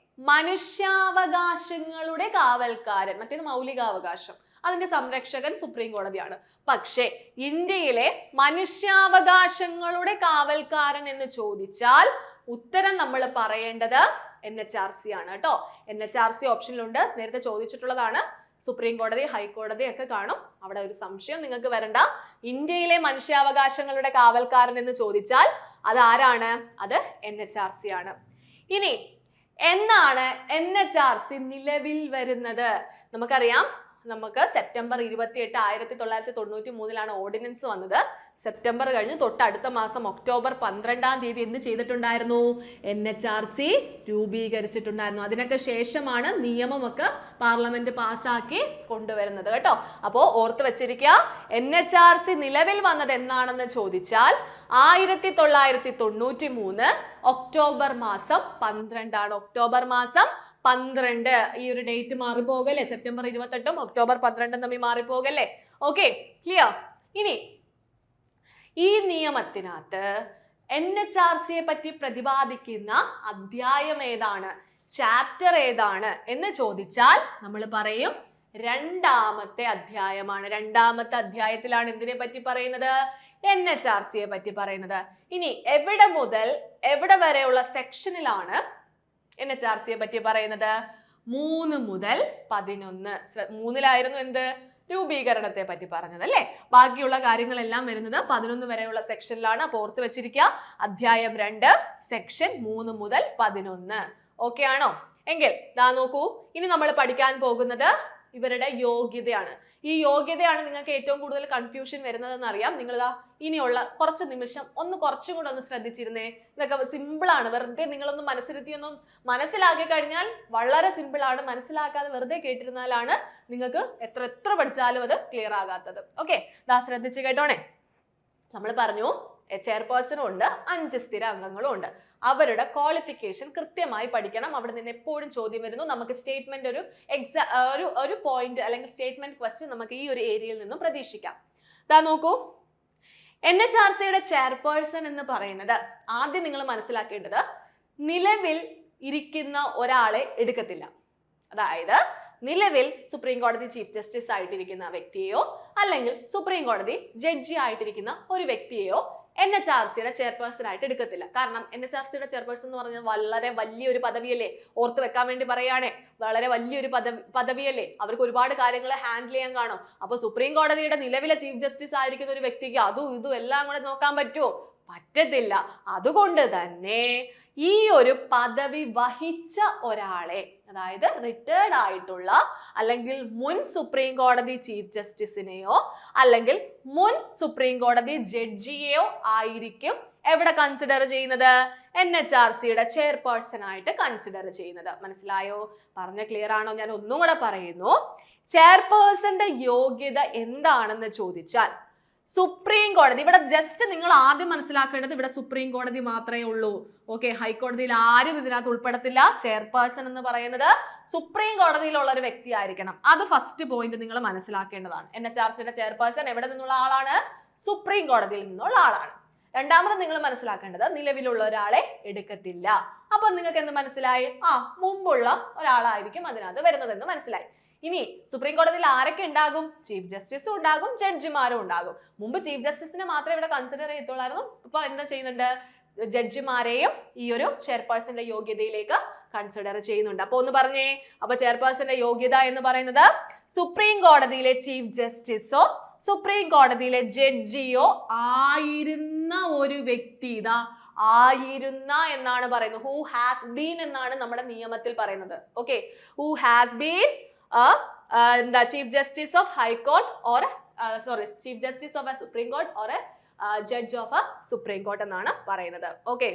മനുഷ്യാവകാശങ്ങളുടെ കാവൽക്കാരൻ, മറ്റേത് മൗലികാവകാശം, അതിന്റെ സംരക്ഷകൻ സുപ്രീം കോടതിയാണ്. പക്ഷേ ഇന്ത്യയിലെ മനുഷ്യാവകാശങ്ങളുടെ കാവൽക്കാരൻ എന്ന് ചോദിച്ചാൽ ഉത്തരം നമ്മൾ പറയേണ്ടത് NHRC ആണ് കേട്ടോ. NHRC ഓപ്ഷനിലുണ്ട്, നേരത്തെ ചോദിച്ചിട്ടുള്ളതാണ്. സുപ്രീം കോടതി, ഹൈക്കോടതി ഒക്കെ കാണും. അവിടെ ഒരു സംശയം നിങ്ങൾക്ക് വരണ്ട. ഇന്ത്യയിലെ മനുഷ്യാവകാശങ്ങളുടെ കാവൽക്കാരൻ എന്ന് ചോദിച്ചാൽ അത് ആരാണ്? അത് NHRC ആണ്. ഇനി എന്നാണ് NHRC നിലവിൽ വരുന്നത്? നമുക്കറിയാം, നമുക്ക് സെപ്റ്റംബർ 28, 1993 ഓർഡിനൻസ് വന്നത്. സെപ്റ്റംബർ കഴിഞ്ഞ് തൊട്ടടുത്ത മാസം ഒക്ടോബർ 12 എന്ത് ചെയ്തിട്ടുണ്ടായിരുന്നു? NHRC രൂപീകരിച്ചിട്ടുണ്ടായിരുന്നു. അതിനൊക്കെ ശേഷമാണ് നിയമമൊക്കെ പാർലമെന്റ് പാസ്സാക്കി കൊണ്ടുവരുന്നത് കേട്ടോ. അപ്പോൾ ഓർത്ത് വെച്ചിരിക്കുക, NHRC നിലവിൽ വന്നത് എന്നാണെന്ന് ചോദിച്ചാൽ 1993 ഒക്ടോബർ മാസം 12 ആണ്. ഒക്ടോബർ മാസം 12. ഈ ഒരു ഡേറ്റ് മാറിപ്പോകല്ലേ? സെപ്റ്റംബർ 28 ഒക്ടോബർ 12 തമ്മിൽ മാറിപ്പോകല്ലേ? Okay, clear? ഇനി ഈ നിയമത്തിനകത്ത് NHRCയെ പറ്റി പ്രതിപാദിക്കുന്ന അധ്യായം ഏതാണ്, ചാപ്റ്റർ ഏതാണ് എന്ന് ചോദിച്ചാൽ നമ്മൾ പറയും രണ്ടാമത്തെ അധ്യായമാണ്. രണ്ടാമത്തെ അധ്യായത്തിലാണ് എന്തിനെ പറ്റി പറയുന്നത്? NHRCയെ പറ്റി പറയുന്നത്. ഇനി എവിടെ മുതൽ എവിടെ വരെയുള്ള സെക്ഷനിലാണ് NHRCയെ പറ്റി പറയുന്നത്? 3 മുതൽ 11. 3-ലായിരുന്നു എന്ത്? രൂപീകരണത്തെ പറ്റി പറഞ്ഞത് അല്ലേ? ബാക്കിയുള്ള കാര്യങ്ങളെല്ലാം വരുന്നത് 11 വരെയുള്ള സെക്ഷനിലാണ്. അപ്പോൾ ഓർത്ത് വെച്ചിരിക്കുക, അധ്യായം 2 സെക്ഷൻ 3 മുതൽ 11. ഓക്കെ ആണോ? എങ്കിൽ ദാ നോക്കൂ, ഇനി നമ്മൾ പഠിക്കാൻ പോകുന്നത് ഇവരുടെ യോഗ്യതയാണ്. ഈ യോഗ്യതയാണ് നിങ്ങൾക്ക് ഏറ്റവും കൂടുതൽ കൺഫ്യൂഷൻ വരുന്നതെന്ന് അറിയാം. നിങ്ങളിതാ ഇനിയുള്ള കുറച്ച് നിമിഷം കുറച്ചും കൂടെ ഒന്ന് ശ്രദ്ധിച്ചിരുന്നേ. ഇതൊക്കെ സിമ്പിളാണ്. വെറുതെ നിങ്ങളൊന്ന് മനസ്സിരുത്തിയൊന്നും മനസ്സിലാക്കി കഴിഞ്ഞാൽ വളരെ സിമ്പിളാണ്. മനസ്സിലാക്കാതെ വെറുതെ കേട്ടിരുന്നാലാണ് നിങ്ങൾക്ക് എത്ര പഠിച്ചാലും അത് ക്ലിയർ ആകാത്തത്. ഓക്കെ, ദാ ശ്രദ്ധിച്ച് കേട്ടോണേ. നമ്മൾ പറഞ്ഞു ചെയർപേഴ്സണും ഉണ്ട്, 5 സ്ഥിര അംഗങ്ങളും ഉണ്ട്. അവരുടെ ക്വാളിഫിക്കേഷൻ കൃത്യമായി പഠിക്കണം. അവിടെ നിന്ന് എപ്പോഴും ചോദ്യം വരുന്നു. നമുക്ക് സ്റ്റേറ്റ്മെന്റ് ഒരു പോയിന്റ് അല്ലെങ്കിൽ സ്റ്റേറ്റ്മെന്റ് ക്വസ്റ്റ്യൻ നമുക്ക് ഈ ഒരു ഏരിയയിൽ നിന്നും പ്രതീക്ഷിക്കാം. ദാ നോക്കൂ, NHRCയുടെ ചെയർപേഴ്സൺ എന്ന് പറയുന്നത് ആദ്യം നിങ്ങൾ മനസ്സിലാക്കേണ്ടത് നിലവിൽ ഇരിക്കുന്ന ഒരാളെ എടുക്കത്തില്ല. അതായത് നിലവിൽ സുപ്രീം കോടതി ചീഫ് ജസ്റ്റിസ് ആയിട്ടിരിക്കുന്ന വ്യക്തിയെയോ അല്ലെങ്കിൽ സുപ്രീം കോടതി ജഡ്ജി ആയിട്ടിരിക്കുന്ന ഒരു വ്യക്തിയെയോ NHRCയുടെ ചെയർപേഴ്സൺ ആയിട്ട് എടുക്കത്തില്ല. കാരണം NHRCയുടെ ചെയർപേഴ്സൺ എന്ന് പറഞ്ഞാൽ വളരെ വലിയൊരു പദവിയല്ലേ. ഓർത്ത് വെക്കാൻ വേണ്ടി പറയുകയാണേ, വളരെ വലിയൊരു പദവിയല്ലേ. അവർക്ക് ഒരുപാട് കാര്യങ്ങൾ ഹാൻഡിൽ ചെയ്യാൻ കാണും. അപ്പൊ സുപ്രീം കോടതിയുടെ നിലവിലെ ചീഫ് ജസ്റ്റിസ് ആയിരിക്കുന്ന ഒരു വ്യക്തിക്ക് അതും ഇതും എല്ലാം കൂടെ നോക്കാൻ പറ്റുമോ? പറ്റത്തില്ല. അതുകൊണ്ട് തന്നെ ഈ ഒരു പദവി വഹിച്ച ഒരാളെ, അതായത് റിട്ടയർഡ് ആയിട്ടുള്ള അല്ലെങ്കിൽ മുൻ സുപ്രീം കോടതി ചീഫ് ജസ്റ്റിസിനെയോ അല്ലെങ്കിൽ മുൻ സുപ്രീം കോടതി ജഡ്ജിയെയോ ആയിരിക്കും എവിടെ കൺസിഡർ ചെയ്യുന്നത്? NHRCയുടെ ചെയർപേഴ്സൺ ആയിട്ട് കൺസിഡർ ചെയ്യുന്നത്. മനസ്സിലായോ? പറഞ്ഞ ക്ലിയർ ആണോ? ഞാൻ ഒന്നും കൂടെ പറയുന്നു. ചെയർപേഴ്സന്റെ യോഗ്യത എന്താണെന്ന് ചോദിച്ചാൽ സുപ്രീം കോടതി, ഇവിടെ ജസ്റ്റ് നിങ്ങൾ ആദ്യം മനസ്സിലാക്കേണ്ടത് ഇവിടെ സുപ്രീം കോടതി മാത്രമേ ഉള്ളൂ. ഓക്കെ, ഹൈക്കോടതിയിൽ ആരും ഇതിനകത്ത് ഉൾപ്പെടത്തില്ല. ചെയർപേഴ്സൺ എന്ന് പറയുന്നത് സുപ്രീം കോടതിയിലുള്ള ഒരു വ്യക്തി ആയിരിക്കണം. അത് ഫസ്റ്റ് പോയിന്റ് നിങ്ങൾ മനസ്സിലാക്കേണ്ടതാണ്. NHRCയുടെ ചെയർപേഴ്സൺ എവിടെ നിന്നുള്ള ആളാണ്? സുപ്രീം കോടതിയിൽ നിന്നുള്ള ആളാണ്. രണ്ടാമത് നിങ്ങൾ മനസ്സിലാക്കേണ്ടത് നിലവിലുള്ള ഒരാളെ എടുക്കത്തില്ല. അപ്പൊ നിങ്ങൾക്ക് എന്ത് മനസ്സിലായി? മുമ്പുള്ള ഒരാളായിരിക്കും അതിനകത്ത് വരുന്നതെന്ന് മനസ്സിലായി. ഇനി സുപ്രീം കോടതിയിൽ ആരൊക്കെ ഉണ്ടാകും? ചീഫ് ജസ്റ്റിസും ഉണ്ടാകും, ജഡ്ജിമാരും ഉണ്ടാകും. മുമ്പ് ചീഫ് ജസ്റ്റിസിനെ മാത്രമേ ഇവിടെ കൺസിഡർ ചെയ്യത്തുള്ളായിരുന്നു. ഇപ്പൊ എന്താ ചെയ്യുന്നുണ്ട്? ജഡ്ജിമാരെയും ഈ ഒരു ചെയർപേഴ്സന്റെ യോഗ്യതയിലേക്ക് കൺസിഡർ ചെയ്യുന്നുണ്ട്. അപ്പൊ ഒന്ന് പറഞ്ഞേ, അപ്പൊ ചെയർപേഴ്സന്റെ യോഗ്യത എന്ന് പറയുന്നത് സുപ്രീം കോടതിയിലെ ചീഫ് ജസ്റ്റിസോ സുപ്രീം കോടതിയിലെ ജഡ്ജിയോ ആയിരുന്ന ഒരു വ്യക്തി. ഇതാ ആയിരുന്ന എന്നാണ് പറയുന്നത്. ഹു ഹാസ് ബീൻ എന്നാണ് നമ്മുടെ നിയമത്തിൽ പറയുന്നത്. Okay, who has been the Chief Justice of High Court or Chief Justice of a Supreme Court or a Judge of a Supreme Court എന്നാണ് പറയുന്നത്. Okay,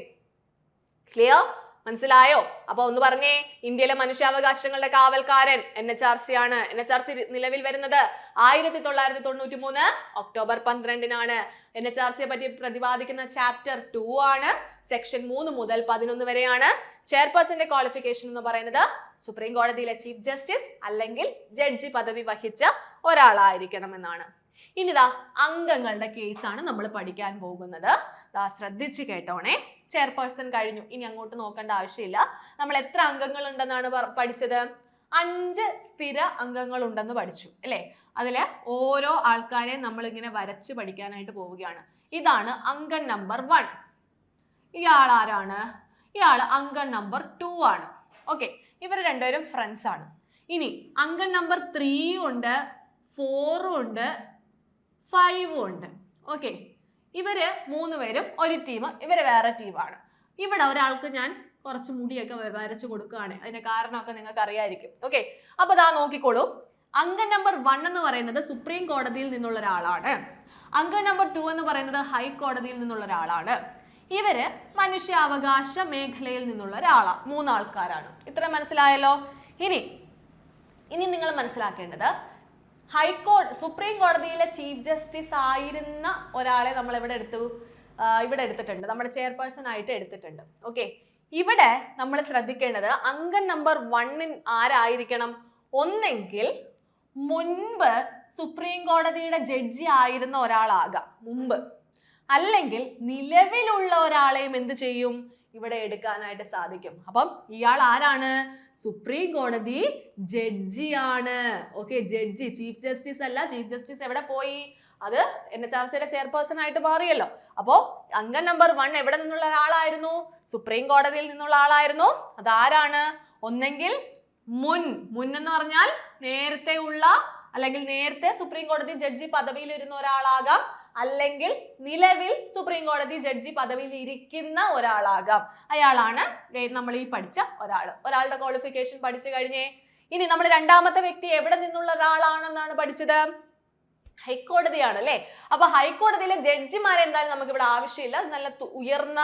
clear? മനസ്സിലായോ? അപ്പൊ ഒന്ന് പറഞ്ഞേ, ഇന്ത്യയിലെ മനുഷ്യാവകാശങ്ങളുടെ കാവൽക്കാരൻ NHRC ആണ്. NHRC നിലവിൽ വരുന്നത് 1993 ഒക്ടോബർ 12 NHRCയെ പറ്റി പ്രതിപാദിക്കുന്ന ചാപ്റ്റർ 2 ആണ്. സെക്ഷൻ 3 മുതൽ 11 വരെയാണ്. ചെയർപേഴ്സന്റെ ക്വാളിഫിക്കേഷൻ എന്ന് പറയുന്നത് സുപ്രീം കോടതിയിലെ ചീഫ് ജസ്റ്റിസ് അല്ലെങ്കിൽ ജഡ്ജി പദവി വഹിച്ച ഒരാളായിരിക്കണം എന്നാണ്. ഇനിതാ അംഗങ്ങളുടെ കേസാണ് നമ്മൾ പഠിക്കാൻ പോകുന്നത്. ശ്രദ്ധിച്ച് കേട്ടോണേ. ചെയർപേഴ്സൺ കഴിഞ്ഞു, ഇനി അങ്ങോട്ട് നോക്കേണ്ട ആവശ്യമില്ല. നമ്മൾ എത്ര അംഗങ്ങൾ ഉണ്ടെന്നാണ് പഠിച്ചത്? 5 സ്ഥിര അംഗങ്ങൾ ഉണ്ടെന്ന് പഠിച്ചു അല്ലേ? അതില് ഓരോ ആൾക്കാരെ നമ്മൾ ഇങ്ങനെ വരച്ച് പഠിക്കാനായിട്ട് പോവുകയാണ്. ഇതാണ് അംഗം നമ്പർ 1. ഇയാൾ ആരാണ്? ഇയാൾ അംഗം നമ്പർ 2 ആണ്. ഓക്കെ, ഇവർ രണ്ടുപേരും ഫ്രണ്ട്സ് ആണ്. ഇനി അംഗം നമ്പർ 3 ഉണ്ട്, 4 ഉണ്ട്, 5 ഉണ്ട്. ഓക്കെ, ഇവര് 3 പേരും ഒരു ടീം, ഇവര് വേറെ ടീമാണ്. ഇവിടെ ഒരാൾക്ക് ഞാൻ കുറച്ച് മുടിയൊക്കെ വരച്ചു കൊടുക്കുകയാണ്. അതിന്റെ കാരണമൊക്കെ നിങ്ങൾക്ക് അറിയായിരിക്കും. ഓക്കെ, അപ്പൊ ദാ നോക്കിക്കോളൂ. അംഗം നമ്പർ 1 എന്ന് പറയുന്നത് സുപ്രീം കോടതിയിൽ നിന്നുള്ള ഒരാളാണ്. അംഗം നമ്പർ 2 എന്ന് പറയുന്നത് ഹൈക്കോടതിയിൽ നിന്നുള്ള ഒരാളാണ്. ഇവര് മനുഷ്യാവകാശ മേഖലയിൽ നിന്നുള്ള ഒരാളാണ്. 3 ആൾക്കാരാണ്. ഇത്ര മനസ്സിലായല്ലോ. ഇനി നിങ്ങൾ മനസ്സിലാക്കേണ്ടത് സുപ്രീം കോടതിയിലെ ചീഫ് ജസ്റ്റിസ് ആയിരുന്ന ഒരാളെ നമ്മൾ ഇവിടെ എടുത്തിട്ടുണ്ട്. നമ്മുടെ ചെയർപേഴ്സൺ ആയിട്ട് എടുത്തിട്ടുണ്ട്. ഓക്കെ, ഇവിടെ നമ്മൾ ശ്രദ്ധിക്കേണ്ടത് അംഗം നമ്പർ 1 ആരായിരിക്കണം? ഒന്നെങ്കിൽ മുൻപ് സുപ്രീം കോടതിയുടെ ജഡ്ജി ആയിരുന്ന ഒരാളാകാം മുമ്പ്, അല്ലെങ്കിൽ നിലവിലുള്ള ഒരാളെയും എന്ത് ചെയ്യും? ഇവിടെ എടുക്കാനായിട്ട് സാധിക്കും. അപ്പം ഇയാൾ ആരാണ്? സുപ്രീം കോടതി ജഡ്ജിയാണ്. ഓക്കെ, ജഡ്ജി, ചീഫ് ജസ്റ്റിസ് അല്ല. ചീഫ് ജസ്റ്റിസ് എവിടെ പോയി? അത് NHRCയുടെ ചെയർപേഴ്സൺ ആയിട്ട് മാറിയല്ലോ. അപ്പോ അംഗം നമ്പർ 1 എവിടെ നിന്നുള്ള ആളായിരുന്നു? സുപ്രീം കോടതിയിൽ നിന്നുള്ള ആളായിരുന്നു. അതാരാണ്? ഒന്നെങ്കിൽ മുൻ എന്ന് പറഞ്ഞാൽ നേരത്തെ ഉള്ള, അല്ലെങ്കിൽ നേരത്തെ സുപ്രീം കോടതി ജഡ്ജി പദവിയിൽ ഇരുന്ന ഒരാളാകാം, അല്ലെങ്കിൽ നിലവിൽ സുപ്രീം കോടതി ജഡ്ജി പദവിയിൽ ഇരിക്കുന്ന ഒരാളാകാം. അയാളാണ് നമ്മൾ ഈ പഠിച്ച ഒരാളുടെ ക്വാളിഫിക്കേഷൻ പഠിച്ചു കഴിഞ്ഞേ. ഇനി നമ്മൾ രണ്ടാമത്തെ വ്യക്തി എവിടെ നിന്നുള്ള ഒരാളാണെന്നാണ് പഠിച്ചത്? ഹൈക്കോടതിയാണ് അല്ലെ. അപ്പൊ ഹൈക്കോടതിയിലെ ജഡ്ജിമാരെ എന്തായാലും നമുക്ക് ഇവിടെ ആവശ്യമില്ല. നല്ല ഉയർന്ന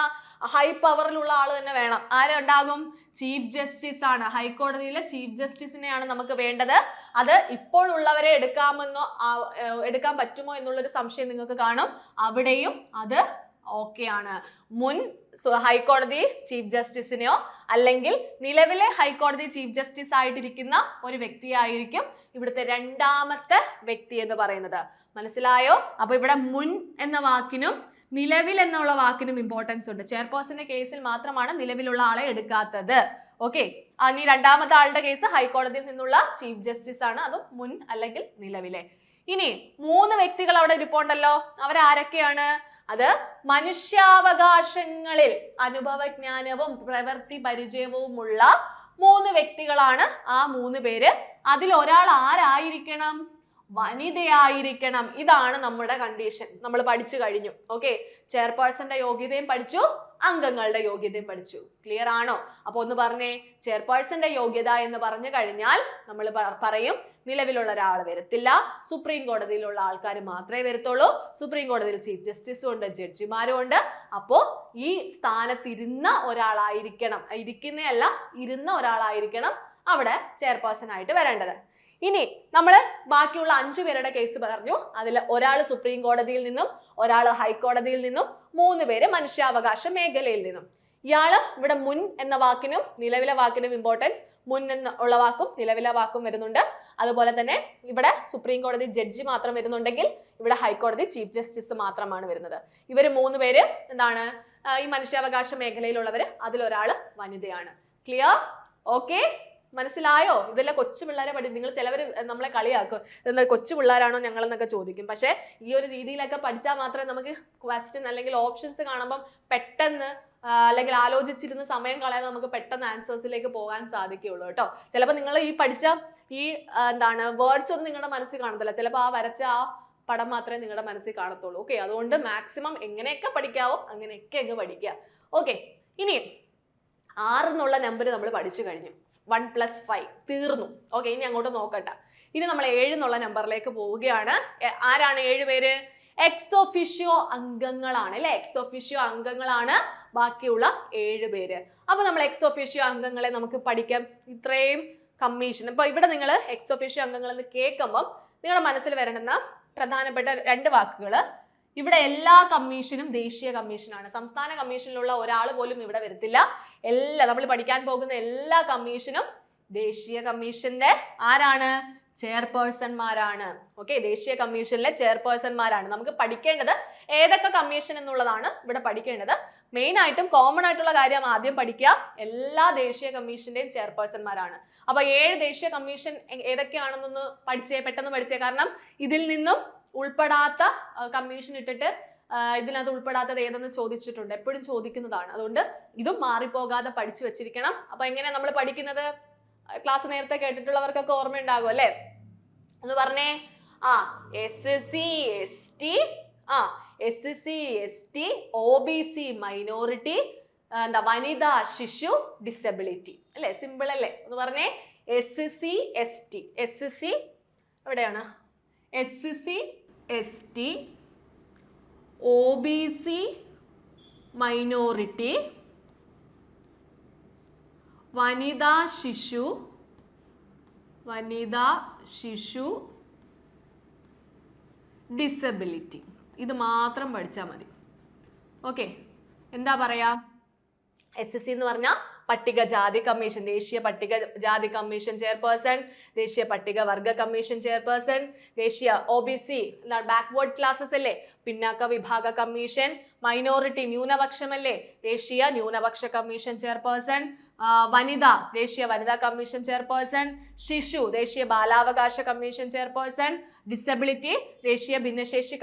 ഹൈ പവറിലുള്ള ആള് തന്നെ വേണം. ആരുണ്ടാകും? ചീഫ് ജസ്റ്റിസ് ആണ്. ഹൈക്കോടതിയിലെ ചീഫ് ജസ്റ്റിസിനെയാണ് നമുക്ക് വേണ്ടത്. അത് ഇപ്പോൾ ഉള്ളവരെ എടുക്കാൻ പറ്റുമോ എന്നുള്ളൊരു സംശയം നിങ്ങൾക്ക് കാണും. അവിടെയും അത് ഓക്കെ ആണ്. മുൻ ഹൈക്കോടതി ചീഫ് ജസ്റ്റിസിനെയോ അല്ലെങ്കിൽ നിലവിലെ ഹൈക്കോടതി ചീഫ് ജസ്റ്റിസ് ആയിട്ടിരിക്കുന്ന ഒരു വ്യക്തിയായിരിക്കും ഇവിടുത്തെ രണ്ടാമത്തെ വ്യക്തി എന്ന് പറയുന്നത്. മനസ്സിലായോ? അപ്പൊ ഇവിടെ മുൻ എന്ന വാക്കിനും നിലവിൽ എന്നുള്ള വാക്കിനും ഇമ്പോർട്ടൻസ് ഉണ്ട്. ചെയർപേഴ്സന്റെ കേസിൽ മാത്രമാണ് നിലവിലുള്ള ആളെ എടുക്കാത്തത്. ഓക്കെ, ഇനി രണ്ടാമത്തെ ആളുടെ കേസ് ഹൈക്കോടതിയിൽ നിന്നുള്ള ചീഫ് ജസ്റ്റിസ് ആണ്, അതും മുൻ അല്ലെങ്കിൽ നിലവിലെ. ഇനി 3 വ്യക്തികൾ അവിടെ ഇരിപ്പുണ്ടല്ലോ. അവരാരൊക്കെയാണ്? അത് മനുഷ്യാവകാശങ്ങളിൽ അനുഭവജ്ഞാനവും പ്രവൃത്തി പരിചയവുമുള്ള 3 വ്യക്തികളാണ്. ആ 3 പേര്. അതിൽ ഒരാൾ ആരായിരിക്കണം? വനിതയായിരിക്കണം. ഇതാണ് നമ്മുടെ കണ്ടീഷൻ. നമ്മൾ പഠിച്ചു കഴിഞ്ഞു. ഓക്കെ, ചെയർപേഴ്സന്റെ യോഗ്യതയും പഠിച്ചു, അംഗങ്ങളുടെ യോഗ്യതയും പഠിച്ചു. ക്ലിയർ ആണോ? അപ്പൊ ഒന്ന് പറഞ്ഞേ, ചെയർപേഴ്സന്റെ യോഗ്യത എന്ന് പറഞ്ഞു കഴിഞ്ഞാൽ നമ്മൾ പറയും നിലവിലുള്ള ഒരാൾ വരത്തില്ല, സുപ്രീം കോടതിയിലുള്ള ആൾക്കാർ മാത്രമേ വരത്തുള്ളൂ. സുപ്രീം കോടതിയിൽ ചീഫ് ജസ്റ്റിസും ഉണ്ട്, ജഡ്ജിമാരും ഉണ്ട്. അപ്പോ ഈ സ്ഥാനത്തിരുന്ന ഒരാളായിരിക്കണം, ഇരുന്ന ഒരാളായിരിക്കണം അവിടെ ചെയർപേഴ്സൺ ആയിട്ട് വരേണ്ടത്. ഇനി നമ്മൾ ബാക്കിയുള്ള 5 പേരുടെ കേസ് പറഞ്ഞു. അതിൽ ഒരാൾ സുപ്രീം കോടതിയിൽ നിന്നും, ഒരാൾ ഹൈക്കോടതിയിൽ നിന്നും, 3 പേര് മനുഷ്യാവകാശ മേഖലയിൽ നിന്നും. ഇയാള് ഇവിടെ മുൻ എന്ന വാക്കിനും നിലവിലെ വാക്കിനും ഇമ്പോർട്ടൻസ്. മുൻ എന്നുള്ള വാക്കും നിലവിലെ വാക്കും വരുന്നുണ്ട്. അതുപോലെ തന്നെ ഇവിടെ സുപ്രീം കോടതി ജഡ്ജി മാത്രം വരുന്നുണ്ടെങ്കിൽ ഇവിടെ ഹൈക്കോടതി ചീഫ് ജസ്റ്റിസ് മാത്രമാണ് വരുന്നത്. ഇവർ 3 പേര് എന്താണ്? ഈ മനുഷ്യാവകാശ മേഖലയിലുള്ളവര്. അതിലൊരാള് വനിതയാണ്. ക്ലിയർ? ഓക്കെ, മനസ്സിലായോ? ഇതെല്ലാം കൊച്ചു പിള്ളേരെ നിങ്ങൾ ചിലവർ നമ്മളെ കളിയാക്കും, എന്താ കൊച്ചു പിള്ളേരാണോ ഞങ്ങളെന്നൊക്കെ ചോദിക്കും. പക്ഷെ ഈ ഒരു രീതിയിലൊക്കെ പഠിച്ചാൽ മാത്രമേ നമുക്ക് ക്വസ്റ്റ്യൻ അല്ലെങ്കിൽ ഓപ്ഷൻസ് കാണുമ്പം പെട്ടെന്ന് അല്ലെങ്കിൽ ആലോചിച്ചിരുന്ന് സമയം കളയാതെ നമുക്ക് പെട്ടെന്ന് ആൻസേഴ്സിലേക്ക് പോകാൻ സാധിക്കുകയുള്ളൂ കേട്ടോ. ചിലപ്പോൾ നിങ്ങൾ ഈ പഠിച്ച വേർഡ്സ് ഒന്നും നിങ്ങളുടെ മനസ്സിൽ കാണത്തില്ല. ചിലപ്പോൾ ആ വരച്ച ആ പടം മാത്രമേ നിങ്ങളുടെ മനസ്സിൽ കാണത്തുള്ളൂ. ഓക്കെ, അതുകൊണ്ട് മാക്സിമം എങ്ങനെയൊക്കെ പഠിക്കാവോ അങ്ങനെയൊക്കെ അങ്ങ് പഠിക്കുക. ഓക്കെ, ഇനി 6 എന്നുള്ള നമ്പർ നമ്മൾ പഠിച്ചു കഴിഞ്ഞു. 1 + 5 തീർന്നു. ഓക്കെ, ഇനി അങ്ങോട്ട് നോക്കണ്ട. ഇനി നമ്മൾ 7 എന്നുള്ള നമ്പറിലേക്ക് പോവുകയാണ്. ആരാണ് 7 പേര്? എക്സ് ഒഫിഷ്യോ അംഗങ്ങളാണ് അല്ലെ. എക്സ് ഒഫിഷ്യോ അംഗങ്ങളാണ് ബാക്കിയുള്ള 7 പേര്. അപ്പൊ നമ്മൾ എക്സ് ഒഫിഷ്യോ അംഗങ്ങളെ നമുക്ക് പഠിക്കാം. ഇത്രയും കമ്മീഷൻ. അപ്പൊ ഇവിടെ നിങ്ങൾ എക്സ് ഒഫിഷ്യോ അംഗങ്ങൾ എന്ന് കേൾക്കുമ്പോൾ നിങ്ങളുടെ മനസ്സിൽ വരണമെന്ന പ്രധാനപ്പെട്ട 2 വാക്കുകൾ. ഇവിടെ എല്ലാ കമ്മീഷനും ദേശീയ കമ്മീഷനാണ്. സംസ്ഥാന കമ്മീഷനിലുള്ള ഒരാൾ പോലും ഇവിടെ വരത്തില്ല. നമ്മൾ പഠിക്കാൻ പോകുന്ന എല്ലാ കമ്മീഷനും ദേശീയ കമ്മീഷന്റെ ആരാണ്? ചെയർപേഴ്സൺമാരാണ്. ഓക്കെ, ദേശീയ കമ്മീഷനിലെ ചെയർപേഴ്സൺമാരാണ് നമുക്ക് പഠിക്കേണ്ടത്. ഏതൊക്കെ കമ്മീഷൻ എന്നുള്ളതാണ് ഇവിടെ പഠിക്കേണ്ടത്. മെയിൻ ആയിട്ടും കോമൺ ആയിട്ടുള്ള കാര്യം ആദ്യം പഠിക്കുക. എല്ലാ ദേശീയ കമ്മീഷന്റെയും ചെയർപേഴ്സൺമാരാണ്. അപ്പൊ 7 ദേശീയ കമ്മീഷൻ ഏതൊക്കെയാണെന്നൊന്ന് പെട്ടെന്ന് പഠിച്ചേ. കാരണം ഇതിൽ നിന്നും ഉൾപ്പെടാത്ത കമ്മീഷൻ ഇട്ടിട്ട് ഇതിനകത്ത് ഉൾപ്പെടാത്തത് ഏതെന്ന് ചോദിച്ചിട്ടുണ്ട്, എപ്പോഴും ചോദിക്കുന്നതാണ്. അതുകൊണ്ട് ഇതും മാറിപ്പോകാതെ പഠിച്ചു വെച്ചിരിക്കണം. അപ്പൊ എങ്ങനെയാ നമ്മൾ പഠിക്കുന്നത്? ക്ലാസ് നേരത്തെ കേട്ടിട്ടുള്ളവർക്കൊക്കെ ഓർമ്മയുണ്ടാകും അല്ലേ? ഒന്ന് പറഞ്ഞേ. SC, ST, OBC മൈനോറിറ്റി, എന്താ വനിതാ ശിശു ഡിസബിലിറ്റി അല്ലേ? സിമ്പിൾ അല്ലേ? ഒന്ന് പറഞ്ഞേ. SC, ST, എവിടെയാണ്? SC, ST, OBC മൈനോറിറ്റി, വനിതാ ശിശു ഡിസബിലിറ്റി. ഇത് മാത്രം പഠിച്ചാൽ മതി. ഓക്കെ, എന്താ പറയാ? SSC എന്ന് പറഞ്ഞാൽ പട്ടികജാതി കമ്മീഷൻ, ദേശീയ പട്ടികജാതി കമ്മീഷൻ ചെയർപേഴ്സൺ, ദേശീയ പട്ടികവർഗ കമ്മീഷൻ ചെയർപേഴ്സൺ, ദേശീയ OBC എന്താണ് ബാക്ക്വേർഡ് ക്ലാസസ് അല്ലേ, പിന്നാക്ക വിഭാഗ കമ്മീഷൻ, മൈനോറിറ്റി ന്യൂനപക്ഷമല്ലേ, ദേശീയ ന്യൂനപക്ഷ കമ്മീഷൻ ചെയർപേഴ്സൺ, വനിത ദേശീയ വനിതാ കമ്മീഷൻ ചെയർപേഴ്സൺ, ശിശു ദേശീയ ബാലാവകാശ കമ്മീഷൻ ചെയർപേഴ്സൺ, ഡിസബിലിറ്റി ദേശീയ ഭിന്നശേഷി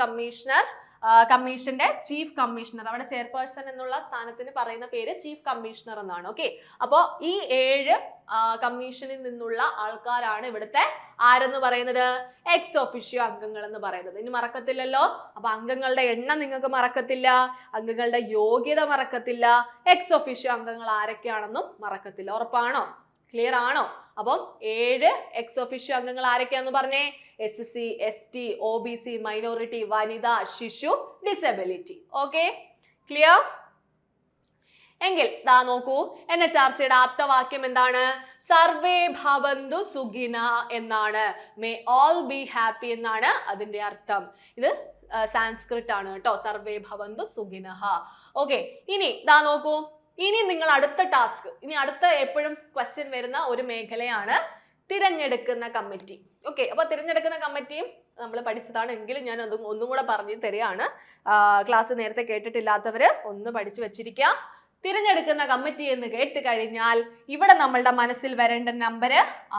കമ്മീഷന്റെ ചീഫ് കമ്മീഷണർ. അവിടെ ചെയർപേഴ്സൺ എന്നുള്ള സ്ഥാനത്തിന് പറയുന്ന പേര് ചീഫ് കമ്മീഷണർ എന്നാണ്. ഓക്കെ, അപ്പോൾ ഈ 7 കമ്മീഷനിൽ നിന്നുള്ള ആൾക്കാരാണ് ഇവിടുത്തെ ആരെന്ന് പറയുന്നത്? എക്സ് ഒഫിഷ്യോ അംഗങ്ങൾ എന്ന് പറയുന്നത്. ഇനി മറക്കത്തില്ലല്ലോ. അപ്പൊ അംഗങ്ങളുടെ എണ്ണം നിങ്ങൾക്ക് മറക്കത്തില്ല, അംഗങ്ങളുടെ യോഗ്യത മറക്കത്തില്ല, എക്സ് ഒഫിഷ്യോ അംഗങ്ങൾ ആരൊക്കെയാണെന്നും മറക്കത്തില്ല. ഉറപ്പാണോ? ക്ലിയർ ആണോ? അപ്പം 7 എക്സ് ഒഫിഷ്യോ അംഗങ്ങൾ ആരൊക്കെയാന്ന് പറഞ്ഞേ? SC, ST, OBC മൈനോറിറ്റി, വനിത, ശിശു, ഡിസബിലിറ്റി. Okay, clear? എങ്കിൽ ദാ നോക്കൂ, NHRCയുടെ ആപ്തവാക്യം എന്താണ്? സർവേ ഭവന്തു സുഖിന എന്നാണ്. മേ ഓൾ ബി ഹാപ്പി എന്നാണ് അതിന്റെ അർത്ഥം. ഇത് സാൻസ്ക്രിറ്റ് ആണ് കേട്ടോ. സർവേ ഭവന്തു സുഖിനഃ. ഓക്കെ, ഇനി ദാ നോക്കൂ, ഇനി നിങ്ങൾ അടുത്ത ടാസ്ക്, ഇനി അടുത്ത എപ്പോഴും ക്വസ്റ്റ്യൻ വരുന്ന ഒരു മേഖലയാണ് തിരഞ്ഞെടുക്കുന്ന കമ്മിറ്റി. ഓക്കെ, അപ്പൊ തിരഞ്ഞെടുക്കുന്ന കമ്മിറ്റിയും നമ്മൾ പഠിച്ചതാണ്, എങ്കിലും ഞാൻ ഒന്നും കൂടെ പറഞ്ഞു തരികയാണ്. ക്ലാസ് നേരത്തെ കേട്ടിട്ടില്ലാത്തവര് ഒന്ന് പഠിച്ചു വെച്ചിരിക്കുക. തിരഞ്ഞെടുക്കുന്ന കമ്മിറ്റി എന്ന് കേട്ട് കഴിഞ്ഞാൽ ഇവിടെ നമ്മളുടെ മനസ്സിൽ വരേണ്ട നമ്പർ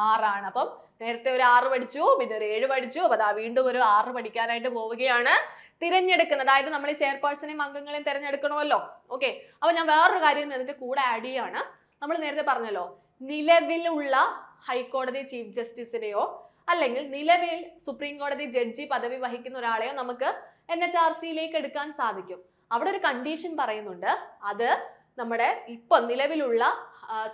6 ആണ്. അപ്പം നേരത്തെ ഒരു 6 പഠിച്ചു, പിന്നെ ഒരു 7 പഠിച്ചു. അപ്പൊ അതാ വീണ്ടും ഒരു 6 പഠിക്കാനായിട്ട് പോവുകയാണ്. തിരഞ്ഞെടുക്കുന്നത്, അതായത് നമ്മൾ ഈ ചെയർപേഴ്സണെയും അംഗങ്ങളെയും തിരഞ്ഞെടുക്കണമല്ലോ. ഓക്കെ, അപ്പൊ ഞാൻ വേറൊരു കാര്യം ഇതിന്റെ കൂടെ ആഡ് ചെയ്യാണ്. നമ്മൾ നേരത്തെ പറഞ്ഞല്ലോ, നിലവിലുള്ള ഹൈക്കോടതി ചീഫ് ജസ്റ്റിസിനെയോ അല്ലെങ്കിൽ നിലവിൽ സുപ്രീം കോടതി ജഡ്ജി പദവി വഹിക്കുന്ന ഒരാളെയോ നമുക്ക് NHRCയിലേക്ക് എടുക്കാൻ സാധിക്കും. അവിടെ ഒരു കണ്ടീഷൻ പറയുന്നുണ്ട്. അത് നമ്മുടെ ഇപ്പൊ നിലവിലുള്ള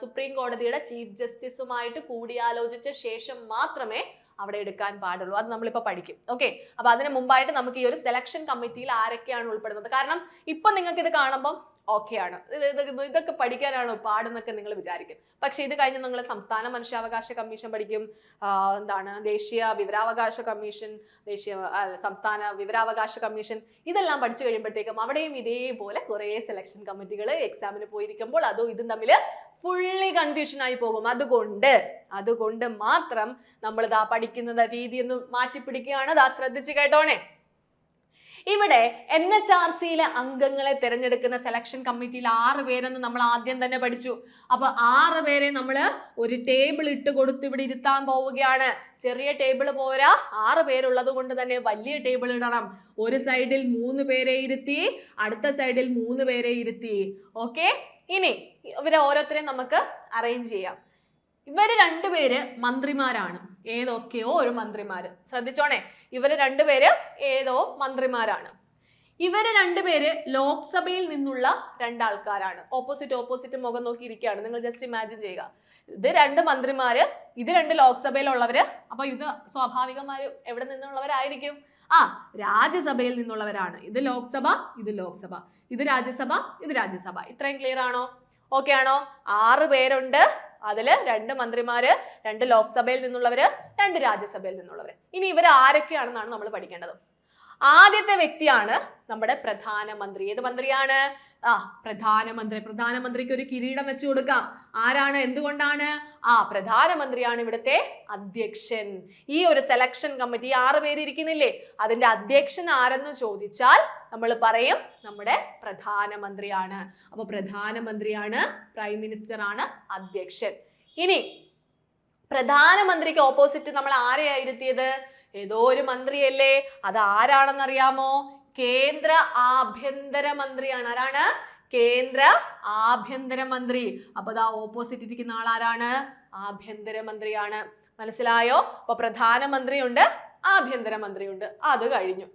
സുപ്രീം കോടതിയുടെ ചീഫ് ജസ്റ്റിസുമായിട്ട് കൂടിയാലോചിച്ച ശേഷം മാത്രമേ അവിടെ എടുക്കാൻ പാടുള്ളൂ. അത് നമ്മളിപ്പോൾ പഠിക്കും. ഓക്കെ, അപ്പൊ അതിന് മുമ്പായിട്ട് നമുക്ക് ഈ ഒരു സെലക്ഷൻ കമ്മിറ്റിയിൽ ആരൊക്കെയാണ് ഉൾപ്പെടുന്നത്? കാരണം ഇപ്പൊ നിങ്ങൾക്ക് ഇത് കാണുമ്പം ഓക്കെയാണ്, ഇതൊക്കെ പഠിക്കാനാണോ പാടെന്നൊക്കെ നിങ്ങൾ വിചാരിക്കും. പക്ഷെ ഇത് കഴിഞ്ഞ് നിങ്ങൾ സംസ്ഥാന മനുഷ്യാവകാശ കമ്മീഷൻ പഠിക്കും, എന്താണ് ദേശീയ വിവരാവകാശ കമ്മീഷൻ, സംസ്ഥാന വിവരാവകാശ കമ്മീഷൻ, ഇതെല്ലാം പഠിച്ചു കഴിയുമ്പോഴത്തേക്കും അവിടെയും ഇതേപോലെ കുറെ സെലക്ഷൻ കമ്മിറ്റികൾ എക്സാമിന് പോയിരിക്കുമ്പോൾ അതും ഇതും തമ്മിൽ ഫുള്ളി കൺഫ്യൂഷൻ ആയി പോകും. അതുകൊണ്ട് മാത്രം നമ്മൾ ഇതാ പഠിക്കുന്ന രീതി ഒന്ന് മാറ്റിപ്പിടിക്കുകയാണ്. അതാ ശ്രദ്ധിച്ച് കേട്ടോണേ. ഇവിടെ NHRCയിലെ അംഗങ്ങളെ തിരഞ്ഞെടുക്കുന്ന സെലക്ഷൻ കമ്മിറ്റിയിൽ 6 പേരെന്ന് നമ്മൾ ആദ്യം തന്നെ പഠിച്ചു. അപ്പൊ 6 പേരെ നമ്മൾ ഒരു ടേബിൾ ഇട്ട് കൊടുത്ത് ഇവിടെ ഇരുത്താൻ പോവുകയാണ്. ചെറിയ ടേബിൾ പോരാ, 6 പേരുള്ളത് കൊണ്ട് തന്നെ വലിയ ടേബിൾ ഇടണം. ഒരു സൈഡിൽ 3 പേരെ ഇരുത്തി, അടുത്ത സൈഡിൽ 3 പേരെ ഇരുത്തി. ഓക്കെ, ഇനി ഇവരെ ഓരോരുത്തരെയും നമുക്ക് അറേഞ്ച് ചെയ്യാം. ഇവര് 2 പേര് മന്ത്രിമാരാണ്, ഏതൊക്കെയോ ഒരു മന്ത്രിമാര്. ശ്രദ്ധിച്ചോണേ, ഇവര് 2 പേര് ഏതോ മന്ത്രിമാരാണ്. ഇവര് 2 പേര് ലോക്സഭയിൽ നിന്നുള്ള 2 ആൾക്കാരാണ്. ഓപ്പോസിറ്റ് മുഖം നോക്കി ഇരിക്കുകയാണ്. നിങ്ങൾ ജസ്റ്റ് ഇമാജിൻ ചെയ്യുക. ഇത് 2 മന്ത്രിമാര്, ഇത് 2 ലോക്സഭയിലുള്ളവര്. അപ്പൊ ഇത് സ്വാഭാവികമായും എവിടെ നിന്നുള്ളവരായിരിക്കും? രാജ്യസഭയിൽ നിന്നുള്ളവരാണ്. ഇത് ലോക്സഭ, ഇത് ലോക്സഭ, ഇത് രാജ്യസഭ, ഇത് രാജ്യസഭ. ഇത്രയും ക്ലിയർ ആണോ? ഓക്കെ ആണോ? 6 പേരുണ്ട്. അതില് 2 മന്ത്രിമാര്, 2 ലോക്സഭയിൽ നിന്നുള്ളവര്, 2 രാജ്യസഭയിൽ നിന്നുള്ളവര്. ഇനി ഇവർ ആരൊക്കെയാണെന്നാണ് നമ്മൾ പഠിക്കേണ്ടത്. ആദ്യത്തെ വ്യക്തിയാണ് നമ്മുടെ പ്രധാനമന്ത്രി. ഏത് മന്ത്രിയാണ്? പ്രധാനമന്ത്രിക്ക് ഒരു കിരീടം വെച്ചു കൊടുക്കാം. ആരാണ്? എന്തുകൊണ്ടാണ്? പ്രധാനമന്ത്രിയാണ് ഇവിടുത്തെ അധ്യക്ഷൻ. ഈ ഒരു സെലക്ഷൻ കമ്മിറ്റി 6 പേര് ഇരിക്കുന്നില്ലേ, അതിന്റെ അധ്യക്ഷൻ ആരെന്ന് ചോദിച്ചാൽ നമ്മൾ പറയും നമ്മുടെ പ്രധാനമന്ത്രിയാണ്. അപ്പൊ പ്രധാനമന്ത്രിയാണ്, പ്രൈം മിനിസ്റ്റർ ആണ് അധ്യക്ഷൻ. ഇനി പ്രധാനമന്ത്രിക്ക് ഓപ്പോസിറ്റ് നമ്മൾ ആരെയാ ഇരുത്തിയത്? ഏതോ ഒരു മന്ത്രിയല്ലേ. അത് ആരാണെന്നറിയാമോ? കേന്ദ്ര ആഭ്യന്തര മന്ത്രിയാണ്. ആരാണ്? കേന്ദ്ര ആഭ്യന്തരമന്ത്രി. അപ്പൊ ദാ ഓപ്പോസിറ്റ് ഇരിക്കുന്ന ആളാരാണ്? ആഭ്യന്തരമന്ത്രിയാണ്. മനസ്സിലായോ? അപ്പൊ പ്രധാനമന്ത്രിയുണ്ട്, ആഭ്യന്തരമന്ത്രിയുണ്ട്. അത് കഴിഞ്ഞു.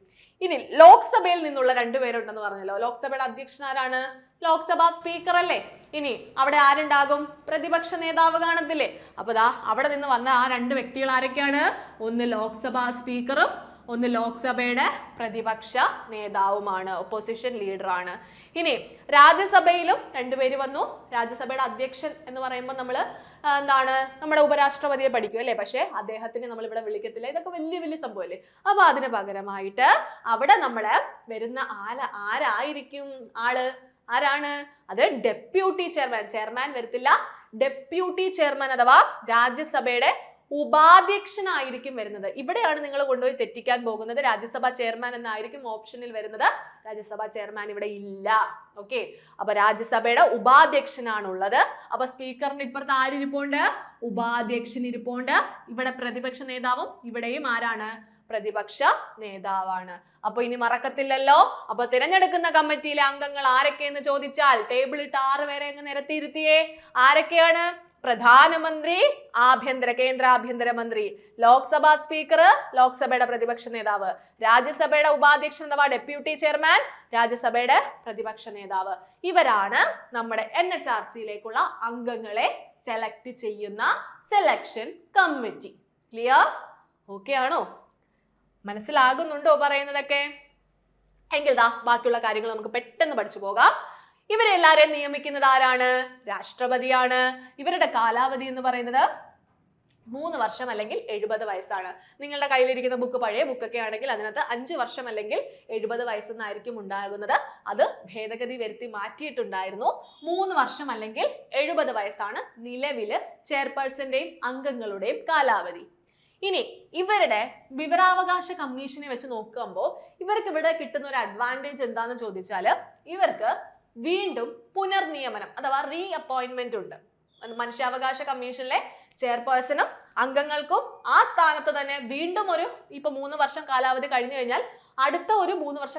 ഇനി ലോക്സഭയിൽ നിന്നുള്ള രണ്ടുപേരുണ്ടെന്ന് പറഞ്ഞല്ലോ. ലോക്സഭയുടെ അധ്യക്ഷൻ ആരാണ്? ലോക്സഭാ സ്പീക്കർ അല്ലേ? ഇനി അവിടെ ആരുണ്ടാകും? പ്രതിപക്ഷ നേതാവ് കാണത്തില്ലേ? അപ്പൊ ദാ അവിടെ നിന്ന് വന്ന ആ രണ്ട് വ്യക്തികൾ ആരൊക്കെയാണ്? ഒന്ന് ലോക്സഭാ സ്പീക്കറും ഒന്ന് ലോക്സഭയുടെ പ്രതിപക്ഷ നേതാവുമാണ്, ഒപ്പോസിഷൻ ലീഡറാണ്. ഇനി രാജ്യസഭയിലും രണ്ടുപേര് വന്നു. രാജ്യസഭയുടെ അധ്യക്ഷൻ എന്ന് പറയുമ്പോൾ നമ്മൾ എന്താണ്, നമ്മുടെ ഉപരാഷ്ട്രപതിയെ പഠിക്കും അല്ലേ? പക്ഷെ അദ്ദേഹത്തിന് നമ്മൾ ഇവിടെ വിളിക്കത്തില്ല. ഇതൊക്കെ വലിയ വലിയ സംഭവമല്ലേ? അപ്പൊ അതിന് പകരമായിട്ട് അവിടെ നമ്മള് വരുന്ന ആരായിരിക്കും ആള്? ആരാണ് അത്? Deputy chairman. ചെയർമാൻ വരത്തില്ല, ഡെപ്യൂട്ടി ചെയർമാൻ അഥവാ രാജ്യസഭയുടെ ഉപാധ്യക്ഷനായിരിക്കും വരുന്നത്. ഇവിടെയാണ് നിങ്ങൾ കൊണ്ടുപോയി തെറ്റിക്കാൻ പോകുന്നത്. രാജ്യസഭാ ചെയർമാൻ എന്നായിരിക്കും ഓപ്ഷനിൽ വരുന്നത്. രാജ്യസഭാ ചെയർമാൻ ഇവിടെ ഇല്ല. ഓക്കെ, അപ്പൊ രാജ്യസഭയുടെ ഉപാധ്യക്ഷനാണുള്ളത്. അപ്പൊ സ്പീക്കറിന്റെ ഇപ്പുറത്ത് ആരിരിപ്പുണ്ട്? ഉപാധ്യക്ഷൻ ഇരിപ്പുണ്ട്. ഇവിടെ പ്രതിപക്ഷ നേതാവും ഇവിടെയും ആരാണ്? പ്രതിപക്ഷ നേതാവാണ്. അപ്പൊ ഇനി മറക്കത്തില്ലല്ലോ. അപ്പൊ തിരഞ്ഞെടുക്കുന്ന കമ്മിറ്റിയിലെ അംഗങ്ങൾ ആരൊക്കെയെന്ന് ചോദിച്ചാൽ ടേബിളിട്ട് 6 പേരെ അങ്ങ് നിരത്തിയിരുത്തിയേ. ആരൊക്കെയാണ്? പ്രധാനമന്ത്രി, കേന്ദ്ര ആഭ്യന്തരമന്ത്രി, ലോക്സഭാ സ്പീക്കർ, ലോക്സഭയുടെ പ്രതിപക്ഷ നേതാവ്, രാജ്യസഭയുടെ ഉപാധ്യക്ഷൻ അഥവാ ഡെപ്യൂട്ടി ചെയർമാൻ, രാജ്യസഭയുടെ പ്രതിപക്ഷ നേതാവ്. ഇവരാണ് നമ്മുടെ NHRCയിലേക്കുള്ള അംഗങ്ങളെ സെലക്ട് ചെയ്യുന്ന സെലക്ഷൻ കമ്മിറ്റി. ക്ലിയർ? ഓക്കെ ആണോ? മനസ്സിലാകുന്നുണ്ടോ പറയുന്നതൊക്കെ? എങ്കിൽ ദാ ബാക്കിയുള്ള കാര്യങ്ങൾ നമുക്ക് പെട്ടെന്ന് പഠിച്ചു പോകാം. ഇവരെല്ലാരെയും നിയമിക്കുന്നത് ആരാണ്? രാഷ്ട്രപതിയാണ്. ഇവരുടെ കാലാവധി എന്ന് പറയുന്നത് 3 വർഷം അല്ലെങ്കിൽ 70 വയസ്സാണ്. നിങ്ങളുടെ കയ്യിലിരിക്കുന്ന ബുക്ക് പഴയ ബുക്കൊക്കെ ആണെങ്കിൽ അതിനകത്ത് 5 വർഷം അല്ലെങ്കിൽ 70 വയസ്സെന്നായിരിക്കും ഉണ്ടാകുന്നത്. അത് ഭേദഗതി വരുത്തി മാറ്റിയിട്ടുണ്ടായിരുന്നു. 3 വർഷം അല്ലെങ്കിൽ 70 വയസ്സാണ് നിലവില് ചെയർപേഴ്സന്റെയും അംഗങ്ങളുടെയും കാലാവധി. ഇനി ഇവരുടെ വിവരാവകാശ കമ്മീഷനെ വെച്ച് നോക്കുമ്പോൾ ഇവർക്ക് ഇവിടെ കിട്ടുന്ന ഒരു അഡ്വാൻറ്റേജ് എന്താണെന്ന് ചോദിച്ചാൽ ഇവർക്ക് വീണ്ടും പുനർനിയമനം അഥവാ റീ അപ്പോയിന്റ്മെന്റ് ഉണ്ട്. മനുഷ്യാവകാശ കമ്മീഷനിലെ ചെയർപേഴ്സണും അംഗങ്ങൾക്കും ആ സ്ഥാനത്ത് തന്നെ വീണ്ടും ഇപ്പൊ 3 വർഷം കാലാവധി കഴിഞ്ഞു കഴിഞ്ഞാൽ അടുത്ത ഒരു 3 വർഷ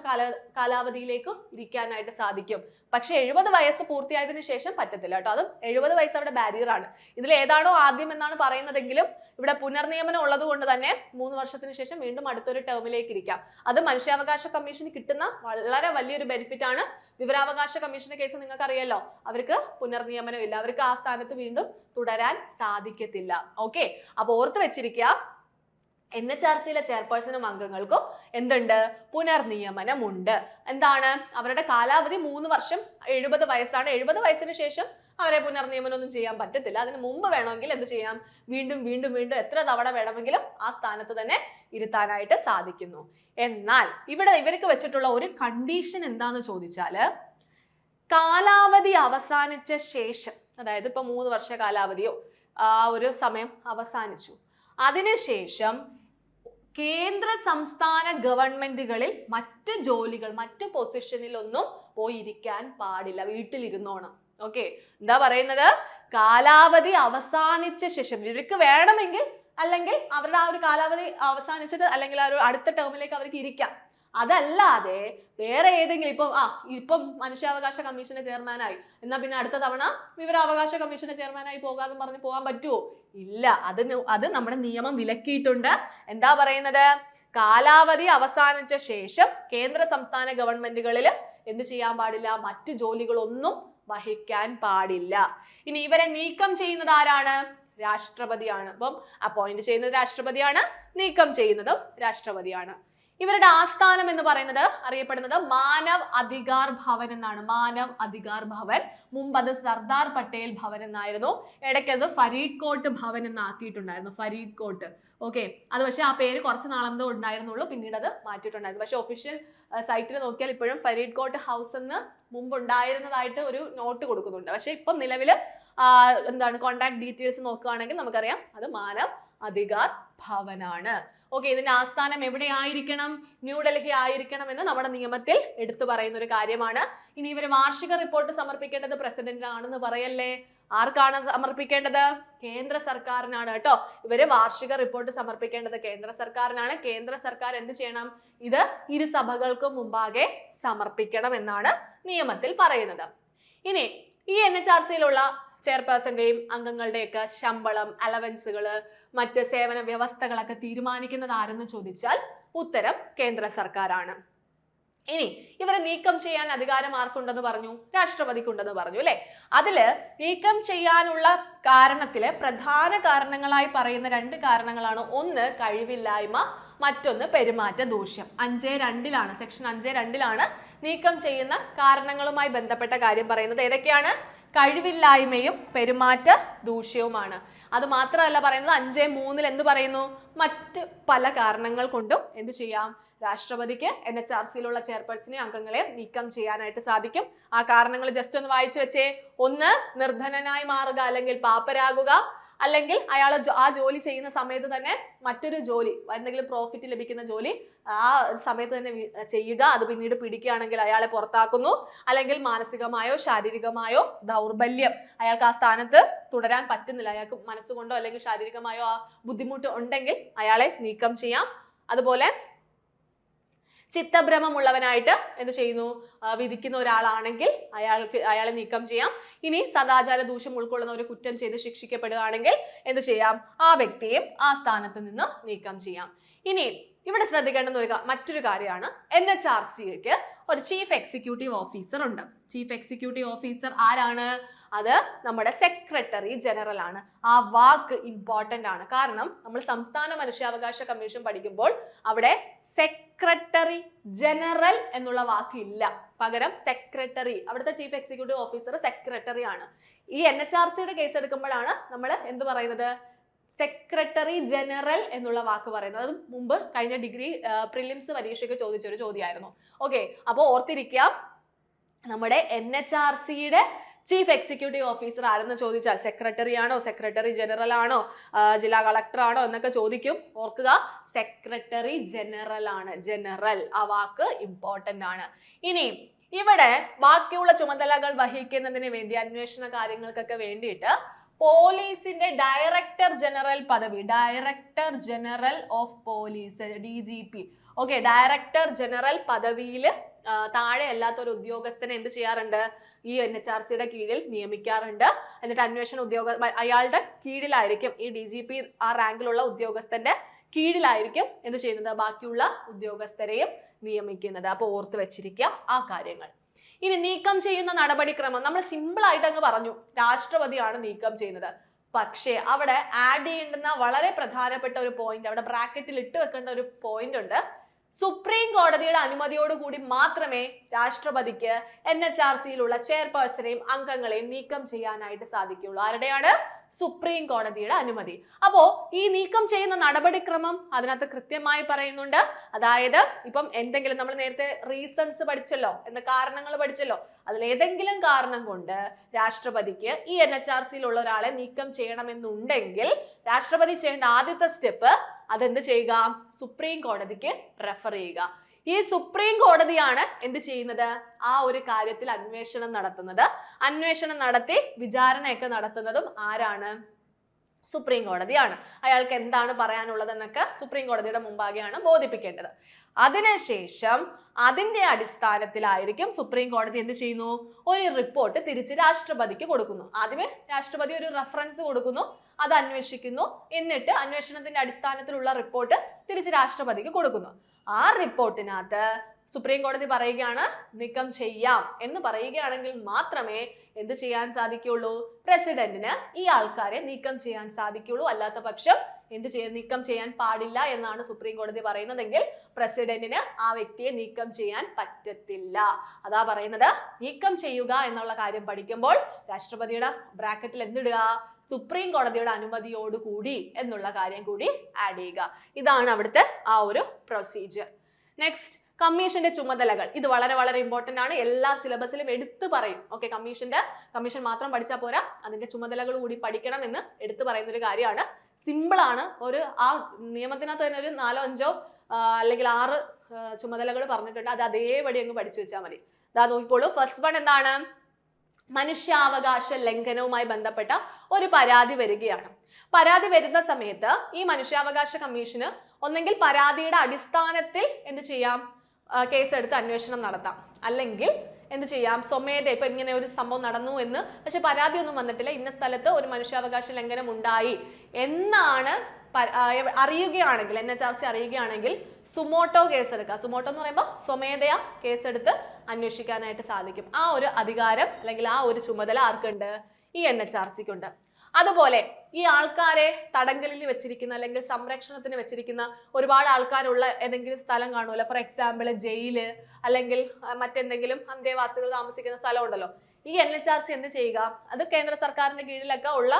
കാലാവധിയിലേക്ക് ഇരിക്കാനായിട്ട് സാധിക്കും. പക്ഷെ 70 വയസ്സ് പൂർത്തിയായതിനു ശേഷം പറ്റത്തില്ല കേട്ടോ. അതും 70 വയസ്സ് അവിടെ ബാരിയർ ആണ്. ഇതിൽ ഏതാണോ ആദ്യം എന്നാണ് പറയുന്നതെങ്കിലും ഇവിടെ പുനർനിയമനം ഉള്ളത് കൊണ്ട് തന്നെ 3 വർഷത്തിന് ശേഷം വീണ്ടും അടുത്തൊരു ടേമിലേക്ക് ഇരിക്കാം. അത് മനുഷ്യാവകാശ കമ്മീഷന് കിട്ടുന്ന വളരെ വലിയൊരു ബെനിഫിറ്റ് ആണ്. വിവരാവകാശ കമ്മീഷന്റെ കേസ് നിങ്ങൾക്ക് അറിയാലോ, അവർക്ക് പുനർനിയമനം ഇല്ല, അവർക്ക് ആ സ്ഥാനത്ത് വീണ്ടും തുടരാൻ സാധിക്കത്തില്ല. ഓക്കെ, അപ്പൊ ഓർത്ത് വെച്ചിരിക്കുക, NHRCയിലെ ചെയർപേഴ്സണും അംഗങ്ങൾക്കും എന്തുണ്ട്? പുനർനിയമനമുണ്ട്. എന്താണ്? അവരുടെ കാലാവധി 3 വർഷം 70 വയസ്സാണ്. 70 വയസ്സിന് ശേഷം അവരെ പുനർനിയമനം ഒന്നും ചെയ്യാൻ പറ്റത്തില്ല. അതിന് മുമ്പ് വേണമെങ്കിൽ എന്ത് ചെയ്യാം? വീണ്ടും വീണ്ടും വീണ്ടും എത്ര തവണ വേണമെങ്കിലും ആ സ്ഥാനത്ത് തന്നെ ഇരുത്താനായിട്ട് സാധിക്കുന്നു. എന്നാൽ ഇവിടെ ഇവർക്ക് വെച്ചിട്ടുള്ള ഒരു കണ്ടീഷൻ എന്താന്ന് ചോദിച്ചാല്, കാലാവധി അവസാനിച്ച ശേഷം, അതായത് ഇപ്പൊ 3 വർഷ കാലാവധിയോ ആ ഒരു സമയം അവസാനിച്ചു, അതിനുശേഷം കേന്ദ്ര സംസ്ഥാന ഗവൺമെന്റുകളിൽ മറ്റ് ജോലികൾ മറ്റ് പൊസിഷനിലൊന്നും പോയിരിക്കാൻ പാടില്ല, വീട്ടിലിരുന്നോണം. ഓക്കെ, എന്താ പറയുന്നത്? കാലാവധി അവസാനിച്ച ശേഷം ഇവർക്ക് വേണമെങ്കിൽ, അല്ലെങ്കിൽ അവരുടെ ആ ഒരു കാലാവധി അവസാനിച്ചിട്ട് അല്ലെങ്കിൽ ആ ഒരു അടുത്ത ടേമിലേക്ക് അവർക്ക് ഇരിക്കാം. അതല്ലാതെ വേറെ ഏതെങ്കിലും ഇപ്പം മനുഷ്യാവകാശ കമ്മീഷന്റെ ചെയർമാനായി, എന്നാൽ പിന്നെ അടുത്ത തവണ വിവരാവകാശ കമ്മീഷന്റെ ചെയർമാനായി പോകാമെന്ന് പറഞ്ഞ് പോകാൻ പറ്റുമോ? ഇല്ല. അത് നമ്മുടെ നിയമം വിലക്കിയിട്ടുണ്ട്. എന്താ പറയുന്നത്? കാലാവധി അവസാനിച്ച ശേഷം കേന്ദ്ര സംസ്ഥാന ഗവൺമെന്റുകളിൽ എന്ത് ചെയ്യാൻ പാടില്ല? മറ്റു ജോലികളൊന്നും വഹിക്കാൻ പാടില്ല. ഇനി ഇവരെ നീക്കം ചെയ്യുന്നത് ആരാണ്? രാഷ്ട്രപതിയാണ്. അപ്പം അപ്പോയിന്റ് ചെയ്യുന്നത് രാഷ്ട്രപതിയാണ്, നീക്കം ചെയ്യുന്നതും രാഷ്ട്രപതിയാണ്. ഇവരുടെ ആസ്ഥാനം എന്ന് പറയുന്നത് അറിയപ്പെടുന്നത് മാനവ് അധികാർ ഭവൻ എന്നാണ്. മാനവ് അധികാർ ഭവൻ. മുമ്പ് അത് സർദാർ പട്ടേൽ ഭവൻ എന്നായിരുന്നു. ഇടയ്ക്ക് അത് ഫരീദ് കോട്ട് ഭവൻ എന്നാക്കിയിട്ടുണ്ടായിരുന്നു. ഫരീദ് കോട്ട്. ഓക്കെ, അത് പക്ഷെ ആ പേര് കുറച്ച് നാളെന്തോ ഉണ്ടായിരുന്നുള്ളൂ, പിന്നീട് അത് മാറ്റിയിട്ടുണ്ടായിരുന്നു. പക്ഷെ ഒഫീഷ്യൽ സൈറ്റിൽ നോക്കിയാൽ ഇപ്പോഴും ഫരീദ് കോട്ട് ഹൗസ് എന്ന് മുമ്പ് ഉണ്ടായിരുന്നതായിട്ട് ഒരു നോട്ട് കൊടുക്കുന്നുണ്ട്. പക്ഷെ ഇപ്പം നിലവിൽ എന്താണ് കോൺടാക്ട് ഡീറ്റെയിൽസ് നോക്കുകയാണെങ്കിൽ നമുക്കറിയാം അത് മാനവ് അധികാർ ഭവനാണ്. ഓക്കെ, ഇതിന്റെ ആസ്ഥാനം എവിടെ ആയിരിക്കണം? ന്യൂഡൽഹി ആയിരിക്കണം എന്ന് നമ്മുടെ നിയമത്തിൽ എടുത്തു പറയുന്ന ഒരു കാര്യമാണ്. ഇനി ഇവർ വാർഷിക റിപ്പോർട്ട് സമർപ്പിക്കേണ്ടത് പ്രസിഡന്റിനാണെന്ന് പറയല്ലേ. ആർക്കാണ് സമർപ്പിക്കേണ്ടത്? കേന്ദ്ര സർക്കാരിനാണ് കേട്ടോ. ഇവര് വാർഷിക റിപ്പോർട്ട് സമർപ്പിക്കേണ്ടത് കേന്ദ്ര സർക്കാരിനാണ്. കേന്ദ്ര സർക്കാർ എന്ത് ചെയ്യണം? ഇത് 2 സഭകൾക്കും മുമ്പാകെ സമർപ്പിക്കണം എന്നാണ് നിയമത്തിൽ പറയുന്നത്. ഇനി ഈ NHRCയിലുള്ള ചെയർപേഴ്സന്റെയും അംഗങ്ങളുടെയൊക്കെ ശമ്പളം, അലവൻസുകൾ, മറ്റ് സേവന വ്യവസ്ഥകളൊക്കെ തീരുമാനിക്കുന്നത് ആരെന്ന് ചോദിച്ചാൽ ഉത്തരം കേന്ദ്ര സർക്കാരാണ്. ഇനി ഇവരെ നീക്കം ചെയ്യാൻ അധികാരം ആർക്കുണ്ടെന്ന് പറഞ്ഞു? രാഷ്ട്രപതിക്കുണ്ടെന്ന് പറഞ്ഞു അല്ലെ. അതില് നീക്കം ചെയ്യാനുള്ള കാരണത്തില് പ്രധാന കാരണങ്ങളായി പറയുന്ന 2 കാരണങ്ങളാണ്. ഒന്ന് കഴിവില്ലായ്മ, മറ്റൊന്ന് പെരുമാറ്റ ദൂഷ്യം. 5.2 സെക്ഷൻ 5.2 നീക്കം ചെയ്യുന്ന കാരണങ്ങളുമായി ബന്ധപ്പെട്ട കാര്യം പറയുന്നത്. ഏതൊക്കെയാണ്? കഴിവില്ലായ്മയും പെരുമാറ്റ ദൂഷ്യവുമാണ്. അത് മാത്രമല്ല പറയുന്നത് 5.3 എന്ത് പറയുന്നു? മറ്റ് പല കാരണങ്ങൾ കൊണ്ടും എന്ത് ചെയ്യാം? രാഷ്ട്രപതിക്ക് NHRCയിലുള്ള ചെയർപേഴ്സണെ അംഗങ്ങളെ നീക്കം ചെയ്യാനായിട്ട് സാധിക്കും. ആ കാരണങ്ങൾ ജസ്റ്റ് ഒന്ന് വായിച്ചു വെച്ചേ. ഒന്ന്, നിർധനനായി മാറുക അല്ലെങ്കിൽ പാപ്പരാകുക, അല്ലെങ്കിൽ അയാൾ ആ ജോലി ചെയ്യുന്ന സമയത്ത് തന്നെ മറ്റൊരു ജോലി, എന്തെങ്കിലും പ്രോഫിറ്റ് ലഭിക്കുന്ന ജോലി ആ സമയത്ത് തന്നെ ചെയ്യുക, അത് പിന്നീട് പിടിക്കുകയാണെങ്കിൽ അയാളെ പുറത്താക്കുന്നു, അല്ലെങ്കിൽ മാനസികമായോ ശാരീരികമായോ ദൗർബല്യം, അയാൾക്ക് ആ സ്ഥാനത്ത് തുടരാൻ പറ്റുന്നില്ല, അയാൾക്ക് മനസ്സുകൊണ്ടോ അല്ലെങ്കിൽ ശാരീരികമായോ ആ ബുദ്ധിമുട്ട് ഉണ്ടെങ്കിൽ അയാളെ നീക്കം ചെയ്യാം. അതുപോലെ ചിത്തഭ്രമമുള്ളവനായിട്ട് എന്ത് ചെയ്യുന്നു? വിധിക്കുന്ന ഒരാളാണെങ്കിൽ അയാളെ നീക്കം ചെയ്യാം. ഇനി സദാചാര ദൂഷ്യം ഉൾക്കൊള്ളുന്ന ഒരു കുറ്റം ചെയ്ത് ശിക്ഷിക്കപ്പെടുകയാണെങ്കിൽ എന്ത് ചെയ്യാം? ആ വ്യക്തിയെയും ആ സ്ഥാനത്ത് നിന്ന് നീക്കം ചെയ്യാം. ഇനി ഇവിടെ ശ്രദ്ധിക്കേണ്ടുന്ന മറ്റൊരു കാര്യമാണ്, NHRCക്ക് ഒരു ചീഫ് എക്സിക്യൂട്ടീവ് ഓഫീസർ ഉണ്ട്. ചീഫ് എക്സിക്യൂട്ടീവ് ഓഫീസർ ആരാണ്? അത് നമ്മുടെ സെക്രട്ടറി ജനറൽ ആണ്. ആ വാക്ക് ഇമ്പോർട്ടന്റ് ആണ്. കാരണം നമ്മൾ സംസ്ഥാന മനുഷ്യാവകാശ കമ്മീഷൻ പഠിക്കുമ്പോൾ അവിടെ സെക്രട്ടറി ജനറൽ എന്നുള്ള വാക്ക് ഇല്ല. പകരം സെക്രട്ടറി, അവിടുത്തെ ചീഫ് എക്സിക്യൂട്ടീവ് ഓഫീസർ സെക്രട്ടറി ആണ്. ഈ NHRCയുടെ കേസ് എടുക്കുമ്പോഴാണ് നമ്മൾ എന്ത് പറയുന്നത്? സെക്രട്ടറി ജനറൽ എന്നുള്ള വാക്ക് പറയുന്നത്. അത് മുമ്പ് കഴിഞ്ഞ ഡിഗ്രി പ്രിലിംസ് പരീക്ഷയ്ക്ക് ചോദിച്ചൊരു ചോദ്യമായിരുന്നു. ഓക്കെ, അപ്പോൾ ഓർത്തിരിക്കുക, നമ്മുടെ NHRCയുടെ ചീഫ് എക്സിക്യൂട്ടീവ് ഓഫീസർ ആരെന്ന് ചോദിച്ചാൽ സെക്രട്ടറി ആണോ, സെക്രട്ടറി ജനറൽ ആണോ, ജില്ലാ കളക്ടർ ആണോ എന്നൊക്കെ ചോദിക്കും. ഓർക്കുക, സെക്രട്ടറി ജനറൽ ആണ്. ജനറൽ ആ വാക്ക് ഇമ്പോർട്ടന്റ് ആണ്. ഇനി ഇവിടെ ബാക്കിയുള്ള ചുമതലകൾ വഹിക്കുന്നതിന് വേണ്ടി, അന്വേഷണ കാര്യങ്ങൾക്കൊക്കെ വേണ്ടിയിട്ട് പോലീസിന്റെ ഡയറക്ടർ ജനറൽ പദവി, director general of police, DGP, okay, director general പദവിയിൽ താഴെ അല്ലാത്ത ഒരു ഉദ്യോഗസ്ഥനെ എന്ത് ചെയ്യാറുണ്ട്? ഈ NHRCയുടെ കീഴിൽ നിയമിക്കാറുണ്ട്. എന്നിട്ട് അന്വേഷണ അയാളുടെ കീഴിലായിരിക്കും, ഈ DGP ആ റാങ്കിലുള്ള ഉദ്യോഗസ്ഥന്റെ കീഴിലായിരിക്കും എന്ത് ചെയ്യുന്നത്? ബാക്കിയുള്ള ഉദ്യോഗസ്ഥരെയും നിയമിക്കുന്നത്. അപ്പോൾ ഓർത്ത് വെച്ചിരിക്കുക ആ കാര്യങ്ങൾ. ഇനി നീക്കം ചെയ്യുന്ന നടപടിക്രമം നമ്മൾ സിമ്പിൾ ആയിട്ട് അങ്ങ് പറഞ്ഞു, രാഷ്ട്രപതിയാണ് നീക്കം ചെയ്യുന്നത്. പക്ഷേ അവിടെ ആഡ് ചെയ്യേണ്ടുന്ന വളരെ പ്രധാനപ്പെട്ട ഒരു പോയിന്റ്, അവിടെ ബ്രാക്കറ്റിൽ ഇട്ട് വെക്കേണ്ട ഒരു പോയിന്റ് ഉണ്ട്. സുപ്രീം കോടതിയുടെ അനുമതിയോടുകൂടി മാത്രമേ രാഷ്ട്രപതിക്ക് NHRCയിലുള്ള ചെയർപേഴ്സണെയും അംഗങ്ങളെയും നീക്കം ചെയ്യാനായിട്ട് സാധിക്കുകയുള്ളൂ. ആരുടെയാണ്? സുപ്രീം കോടതിയുടെ അനുമതി. അപ്പോ ഈ നീക്കം ചെയ്യുന്ന നടപടിക്രമം അതിനകത്ത് കൃത്യമായി പറയുന്നുണ്ട്. അതായത് ഇപ്പം എന്തെങ്കിലും നമ്മൾ നേരത്തെ റീസൺസ് പഠിച്ചല്ലോ, എന്ന കാരണങ്ങൾ പഠിച്ചല്ലോ, അതിലേതെങ്കിലും കാരണം കൊണ്ട് രാഷ്ട്രപതിക്ക് ഈ NHRCയിലുള്ള ഒരാളെ നീക്കം ചെയ്യണമെന്നുണ്ടെങ്കിൽ രാഷ്ട്രപതി ചെയ്യേണ്ട ആദ്യത്തെ സ്റ്റെപ്പ് അതെന്ത് ചെയ്യുക? സുപ്രീം കോടതിക്ക് റെഫർ ചെയ്യുക. ഈ സുപ്രീം കോടതിയാണ് എന്ത് ചെയ്യുന്നത്? ആ ഒരു കാര്യത്തിൽ അന്വേഷണം നടത്തുന്നത്. അന്വേഷണം നടത്തി വിചാരണയൊക്കെ നടത്തുന്നതും ആരാണ്? സുപ്രീം കോടതിയാണ്. അയാൾക്ക് എന്താണ് പറയാനുള്ളതെന്നൊക്കെ സുപ്രീം കോടതിയുടെ മുമ്പാകെയാണ് ബോധിപ്പിക്കേണ്ടത്. അതിനുശേഷം അതിന്റെ അടിസ്ഥാനത്തിലായിരിക്കും സുപ്രീം കോടതി എന്ത് ചെയ്യുന്നു? ഒരു റിപ്പോർട്ട് തിരിച്ച് രാഷ്ട്രപതിക്ക് കൊടുക്കുന്നു. ആദ്യമേ രാഷ്ട്രപതി ഒരു റെഫറൻസ് കൊടുക്കുന്നു, അത് അന്വേഷിക്കുന്നു, എന്നിട്ട് അന്വേഷണത്തിന്റെ അടിസ്ഥാനത്തിലുള്ള റിപ്പോർട്ട് തിരിച്ച് രാഷ്ട്രപതിക്ക് കൊടുക്കുന്നു. ആ റിപ്പോർട്ടിനകത്ത് സുപ്രീം കോടതി പറയുകയാണ് നീക്കം ചെയ്യാം എന്ന് പറയുകയാണെങ്കിൽ മാത്രമേ എന്ത് ചെയ്യാൻ സാധിക്കുള്ളൂ? പ്രസിഡന്റിന് ഈ ആൾക്കാരെ നീക്കം ചെയ്യാൻ സാധിക്കുള്ളൂ. അല്ലാത്ത പക്ഷം നീക്കം ചെയ്യാൻ പാടില്ല എന്നാണ് സുപ്രീം കോടതി പറയുന്നതെങ്കിൽ പ്രസിഡന്റിന് ആ വ്യക്തിയെ നീക്കം ചെയ്യാൻ പറ്റത്തില്ല. അതാ പറയുന്നത്, നീക്കം ചെയ്യുക എന്നുള്ള കാര്യം പഠിക്കുമ്പോൾ രാഷ്ട്രപതിയുടെ ബ്രാക്കറ്റിൽ എന്തിടുക? സുപ്രീം കോടതിയുടെ അനുമതിയോടുകൂടി എന്നുള്ള കാര്യം കൂടി ആഡ് ചെയ്യുക. ഇതാണ് അവിടുത്തെ ആ ഒരു പ്രൊസീജിയർ. നെക്സ്റ്റ്, കമ്മീഷന്റെ ചുമതലകൾ. ഇത് വളരെ വളരെ ഇമ്പോർട്ടന്റ് ആണ്. എല്ലാ സിലബസിലും എടുത്തു പറയും. ഓക്കെ, കമ്മീഷൻ മാത്രം പഠിച്ചാൽ പോരാ, അതിന്റെ ചുമതലകൾ കൂടി പഠിക്കണം എന്ന് എടുത്തു പറയുന്ന ഒരു കാര്യമാണ്. സിമ്പിൾ ആണ്. ആ നിയമത്തിനകത്ത് തന്നെ ഒരു 4-5 അല്ലെങ്കിൽ 6 ചുമതലകൾ പറഞ്ഞിട്ടുണ്ട്. അത് അതേപടി അങ്ങ് പഠിച്ചു വെച്ചാൽ മതി. ഇതാ നോക്കിക്കോളൂ. ഫസ്റ്റ് വൺ എന്താണ്? മനുഷ്യാവകാശ ലംഘനവുമായി ബന്ധപ്പെട്ട ഒരു പരാതി വരികയാണ്. പരാതി വരുന്ന സമയത്ത് ഈ മനുഷ്യാവകാശ കമ്മീഷന് ഒന്നെങ്കിൽ പരാതിയുടെ അടിസ്ഥാനത്തിൽ എന്ത് ചെയ്യാം? കേസെടുത്ത് അന്വേഷണം നടത്താം. അല്ലെങ്കിൽ എന്ത് ചെയ്യാം, സ്വമേധ ഇപ്പൊ ഇങ്ങനെ ഒരു സംഭവം നടന്നു എന്ന് പക്ഷെ പരാതിയൊന്നും വന്നിട്ടില്ല, ഇന്ന സ്ഥലത്ത് ഒരു മനുഷ്യാവകാശ ലംഘനം ഉണ്ടായി എന്നാണ് അറിയുകയാണെങ്കിൽ, NHRC അറിയുകയാണെങ്കിൽ സുമോട്ടോ കേസെടുക്കുക. സുമോട്ടോ എന്ന് പറയുമ്പോൾ സ്വമേധയാ കേസെടുത്ത് അന്വേഷിക്കാനായിട്ട് സാധിക്കും. ആ ഒരു അധികാരം അല്ലെങ്കിൽ ആ ഒരു ചുമതല ആർക്കുണ്ട്? ഈ NHRCക്കുണ്ട്. അതുപോലെ ഈ ആൾക്കാരെ തടങ്കലിൽ വെച്ചിരിക്കുന്ന അല്ലെങ്കിൽ സംരക്ഷണത്തിന് വെച്ചിരിക്കുന്ന ഒരുപാട് ആൾക്കാരുള്ള ഏതെങ്കിലും സ്ഥലം കാണുമല്ലോ, ഫോർ എക്സാമ്പിൾ ജയില് അല്ലെങ്കിൽ മറ്റെന്തെങ്കിലും അന്തേവാസികൾ താമസിക്കുന്ന സ്ഥലം ഉണ്ടല്ലോ. ഈ NHRC എന്ത് ചെയ്യുക, അത് കേന്ദ്ര സർക്കാരിന്റെ കീഴിലൊക്കെ ഉള്ള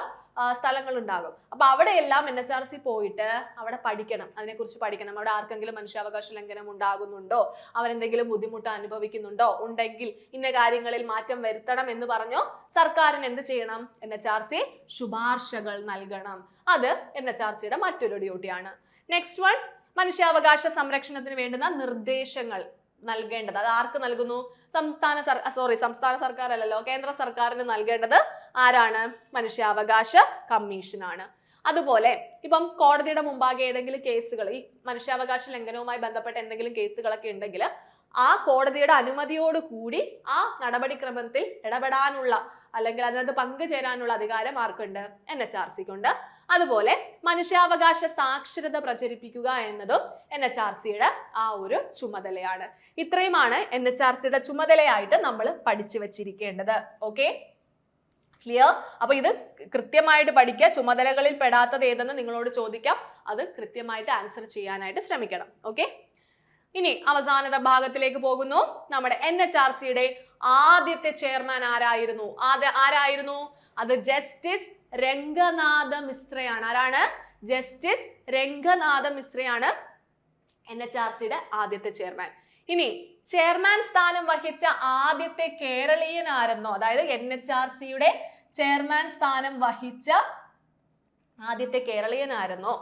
സ്ഥലങ്ങൾ ഉണ്ടാകും. അപ്പൊ അവിടെയെല്ലാം NHRC പോയിട്ട് അവിടെ പഠിക്കണം, അതിനെക്കുറിച്ച് പഠിക്കണം. അവിടെ ആർക്കെങ്കിലും മനുഷ്യാവകാശ ലംഘനം ഉണ്ടാകുന്നുണ്ടോ, അവരെന്തെങ്കിലും ബുദ്ധിമുട്ട് അനുഭവിക്കുന്നുണ്ടോ, ഉണ്ടെങ്കിൽ ഇന്ന കാര്യങ്ങളിൽ മാറ്റം വരുത്തണം എന്ന് പറഞ്ഞോ സർക്കാരിന് എന്ത് ചെയ്യണം? NHRC ശുപാർശകൾ നൽകണം. അത് NHRCയുടെ മറ്റൊരു ഡ്യൂട്ടിയാണ്. നെക്സ്റ്റ് വൺ, മനുഷ്യാവകാശ സംരക്ഷണത്തിന് വേണ്ടുന്ന നിർദ്ദേശങ്ങൾ നൽകേണ്ടത്. അത് ആർക്ക് നൽകുന്നു? സംസ്ഥാന സർക്കാർ അല്ലല്ലോ, കേന്ദ്ര സർക്കാരിന് നൽകേണ്ടത് ആരാണ്? മനുഷ്യാവകാശ കമ്മീഷനാണ്. അതുപോലെ ഇപ്പം കോടതിയുടെ മുമ്പാകെ ഏതെങ്കിലും കേസുകൾ, ഈ മനുഷ്യാവകാശ ലംഘനവുമായി ബന്ധപ്പെട്ട എന്തെങ്കിലും കേസുകളൊക്കെ ഉണ്ടെങ്കിൽ ആ കോടതിയുടെ അനുമതിയോട് കൂടി ആ നടപടിക്രമത്തിൽ ഇടപെടാനുള്ള അല്ലെങ്കിൽ അതിനകത്ത് പങ്കുചേരാനുള്ള അധികാരം ആർക്കുണ്ട്? NHRCക്കുണ്ട്. അതുപോലെ മനുഷ്യാവകാശ സാക്ഷരത പ്രചരിപ്പിക്കുക എന്നതും NHRCയുടെ ആ ഒരു ചുമതലയാണ്. ഇത്രയുമാണ് NHRCയുടെ ചുമതലയായിട്ട് നമ്മൾ പഠിച്ചു വെച്ചിരിക്കേണ്ടത്. Okay, clear? അപ്പൊ ഇത് കൃത്യമായിട്ട് പഠിക്കുക. ചുമതലകളിൽ പെടാത്തത് ഏതെന്ന് നിങ്ങളോട് ചോദിക്കാം, അത് കൃത്യമായിട്ട് ആൻസർ ചെയ്യാനായിട്ട് ശ്രമിക്കണം. ഓക്കെ, ഇനി അവസാനത്തെ ഭാഗത്തിലേക്ക് പോകുന്നു. നമ്മുടെ NHRCയുടെ ആദ്യത്തെ ചെയർമാൻ ആരായിരുന്നു? അത് ജസ്റ്റിസ് രംഗനാഥ മിശ്രയാണ്. ആരാണ്? ജസ്റ്റിസ് രംഗനാഥ മിശ്രയാണ് NHRCയുടെ ആദ്യത്തെ ചെയർമാൻ. ഇനി ചെയർമാൻ സ്ഥാനം വഹിച്ച ആദ്യത്തെ കേരളീയൻ ആരെന്നോ, അതായത് NHRCയുടെ ചെയർമാൻ സ്ഥാനം വഹിച്ച ആദ്യത്തെ കേരളീയൻ ആരെന്നോ,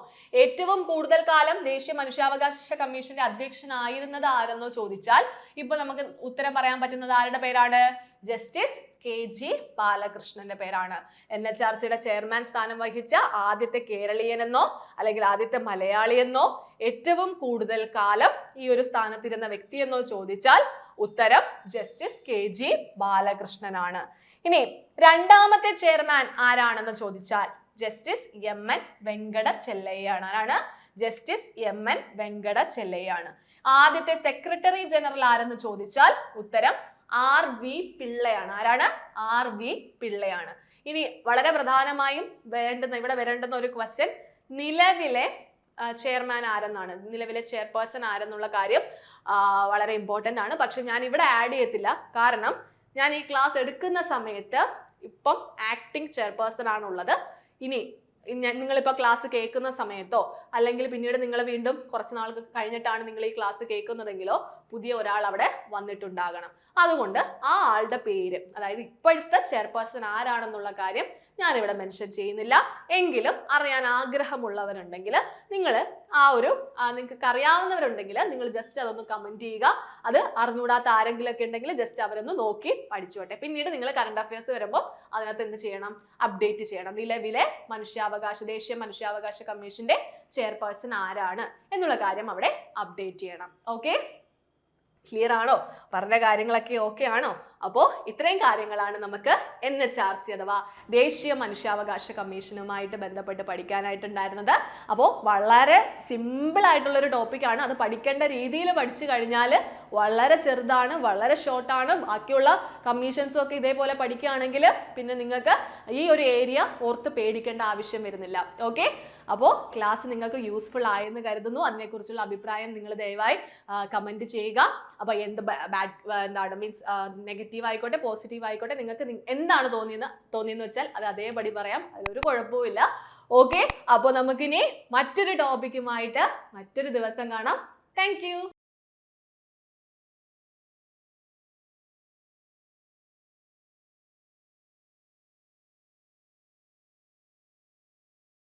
ഏറ്റവും കൂടുതൽ കാലം ദേശീയ മനുഷ്യാവകാശ കമ്മീഷന്റെ അധ്യക്ഷനായിരുന്നത് ആരെന്നോ ചോദിച്ചാൽ ഇപ്പൊ നമുക്ക് ഉത്തരം പറയാൻ പറ്റുന്നത് ആരുടെ പേരാണ്? ജസ്റ്റിസ് KG ബാലകൃഷ്ണന്റെ പേരാണ്. NHRCയുടെ ചെയർമാൻ സ്ഥാനം വഹിച്ച ആദ്യത്തെ കേരളീയൻ എന്നോ അല്ലെങ്കിൽ ആദ്യത്തെ മലയാളി എന്നോ ഏറ്റവും കൂടുതൽ കാലം ഈ ഒരു സ്ഥാനത്തിരുന്ന വ്യക്തി എന്നോ ചോദിച്ചാൽ ഉത്തരം ജസ്റ്റിസ് KG ബാലകൃഷ്ണനാണ്. ഇനി രണ്ടാമത്തെ ചെയർമാൻ ആരാണെന്ന് ചോദിച്ചാൽ ജസ്റ്റിസ് MN വെങ്കട ചെല്ലയ്യാണ്. ആരാണ്? ജസ്റ്റിസ് MN വെങ്കട ചെല്ലയ്യാണ്. ആദ്യത്തെ സെക്രട്ടറി ജനറൽ ആരെന്ന് ചോദിച്ചാൽ ഉത്തരം RV പിള്ളയാണ്. ആരാണ്? RV പിള്ളയാണ്. ഇനി വളരെ പ്രധാനമായും ഇവിടെ വരേണ്ടുന്ന ഒരു ക്വസ്റ്റ്യൻ, നിലവിലെ ചെയർമാൻ ആരെന്നാണ്. നിലവിലെ ചെയർപേഴ്സൺ ആരെന്നുള്ള കാര്യം വളരെ ഇമ്പോർട്ടൻ്റ് ആണ്. പക്ഷെ ഞാൻ ഇവിടെ ആഡ് ചെയ്യത്തില്ല, കാരണം ഞാൻ ഈ ക്ലാസ് എടുക്കുന്ന സമയത്ത് ഇപ്പം ആക്ടിംഗ് ചെയർപേഴ്സൺ ആണുള്ളത്. ഇനി നിങ്ങളിപ്പോൾ ക്ലാസ് കേൾക്കുന്ന സമയത്തോ അല്ലെങ്കിൽ പിന്നീട് നിങ്ങൾ വീണ്ടും കുറച്ച് നാൾക്ക് കഴിഞ്ഞിട്ടാണ് നിങ്ങൾ ഈ ക്ലാസ് കേൾക്കുന്നതെങ്കിലോ പുതിയ ഒരാൾ അവിടെ വന്നിട്ടുണ്ടാകണം. അതുകൊണ്ട് ആ ആളുടെ പേര്, അതായത് ഇപ്പോഴത്തെ ചെയർപേഴ്സൺ ആരാണെന്നുള്ള കാര്യം ഞാനിവിടെ മെൻഷൻ ചെയ്യുന്നില്ല. എങ്കിലും അറിയാൻ ആഗ്രഹമുള്ളവരുണ്ടെങ്കിൽ നിങ്ങൾ നിങ്ങൾക്ക് അറിയാവുന്നവരുണ്ടെങ്കിൽ നിങ്ങൾ ജസ്റ്റ് അതൊന്ന് കമൻറ്റ് ചെയ്യുക. അത് അറിഞ്ഞൂടാത്ത ആരെങ്കിലുമൊക്കെ ഉണ്ടെങ്കിൽ ജസ്റ്റ് അവരൊന്ന് നോക്കി പഠിച്ചോട്ടെ. പിന്നീട് നിങ്ങൾ കറണ്ട് അഫയേഴ്സ് വരുമ്പോൾ അതിനകത്ത് എന്ത് ചെയ്യണം? അപ്ഡേറ്റ് ചെയ്യണം. നിലവിലെ ദേശീയ മനുഷ്യാവകാശ കമ്മീഷന്റെ ചെയർപേഴ്സൺ ആരാണ് എന്നുള്ള കാര്യം അവിടെ അപ്ഡേറ്റ് ചെയ്യണം. ഓക്കെ, ക്ലിയർ ആണോ? പറഞ്ഞ കാര്യങ്ങളൊക്കെ ഓക്കെ ആണോ? അപ്പോൾ ഇത്രയും കാര്യങ്ങളാണ് നമുക്ക് NHRC അഥവാ ദേശീയ മനുഷ്യാവകാശ കമ്മീഷനുമായിട്ട് ബന്ധപ്പെട്ട് പഠിക്കാനായിട്ടുണ്ടായിരുന്നത്. അപ്പോൾ വളരെ സിമ്പിൾ ആയിട്ടുള്ളൊരു ടോപ്പിക്കാണ്. അത് പഠിക്കേണ്ട രീതിയിൽ പഠിച്ചു കഴിഞ്ഞാൽ വളരെ ചെറുതാണ്, വളരെ ഷോർട്ടാണ്. ബാക്കിയുള്ള കമ്മീഷൻസും ഒക്കെ ഇതേപോലെ പഠിക്കുകയാണെങ്കിൽ പിന്നെ നിങ്ങൾക്ക് ഈ ഒരു ഏരിയ ഓർത്ത് പേടിക്കേണ്ട ആവശ്യം വരുന്നില്ല. ഓക്കെ, അപ്പോൾ ക്ലാസ് നിങ്ങൾക്ക് യൂസ്ഫുൾ ആയെന്ന് കരുതുന്നു. അതിനെക്കുറിച്ചുള്ള അഭിപ്രായം നിങ്ങൾ ദയവായി കമൻറ്റ് ചെയ്യുക. അപ്പോൾ എന്താണ് മീൻസ് നെഗറ്റീവ് ആയിക്കോട്ടെ പോസിറ്റീവ് ആയിക്കോട്ടെ നിങ്ങൾക്ക് എന്താണ് തോന്നിയെന്ന് വെച്ചാൽ അത് അതേപടി പറയാം, അതിലൊരു കുഴപ്പമില്ല. ഓക്കെ, അപ്പോൾ നമുക്കിനി മറ്റൊരു ടോപ്പിക്കുമായിട്ട് മറ്റൊരു ദിവസം കാണാം. താങ്ക്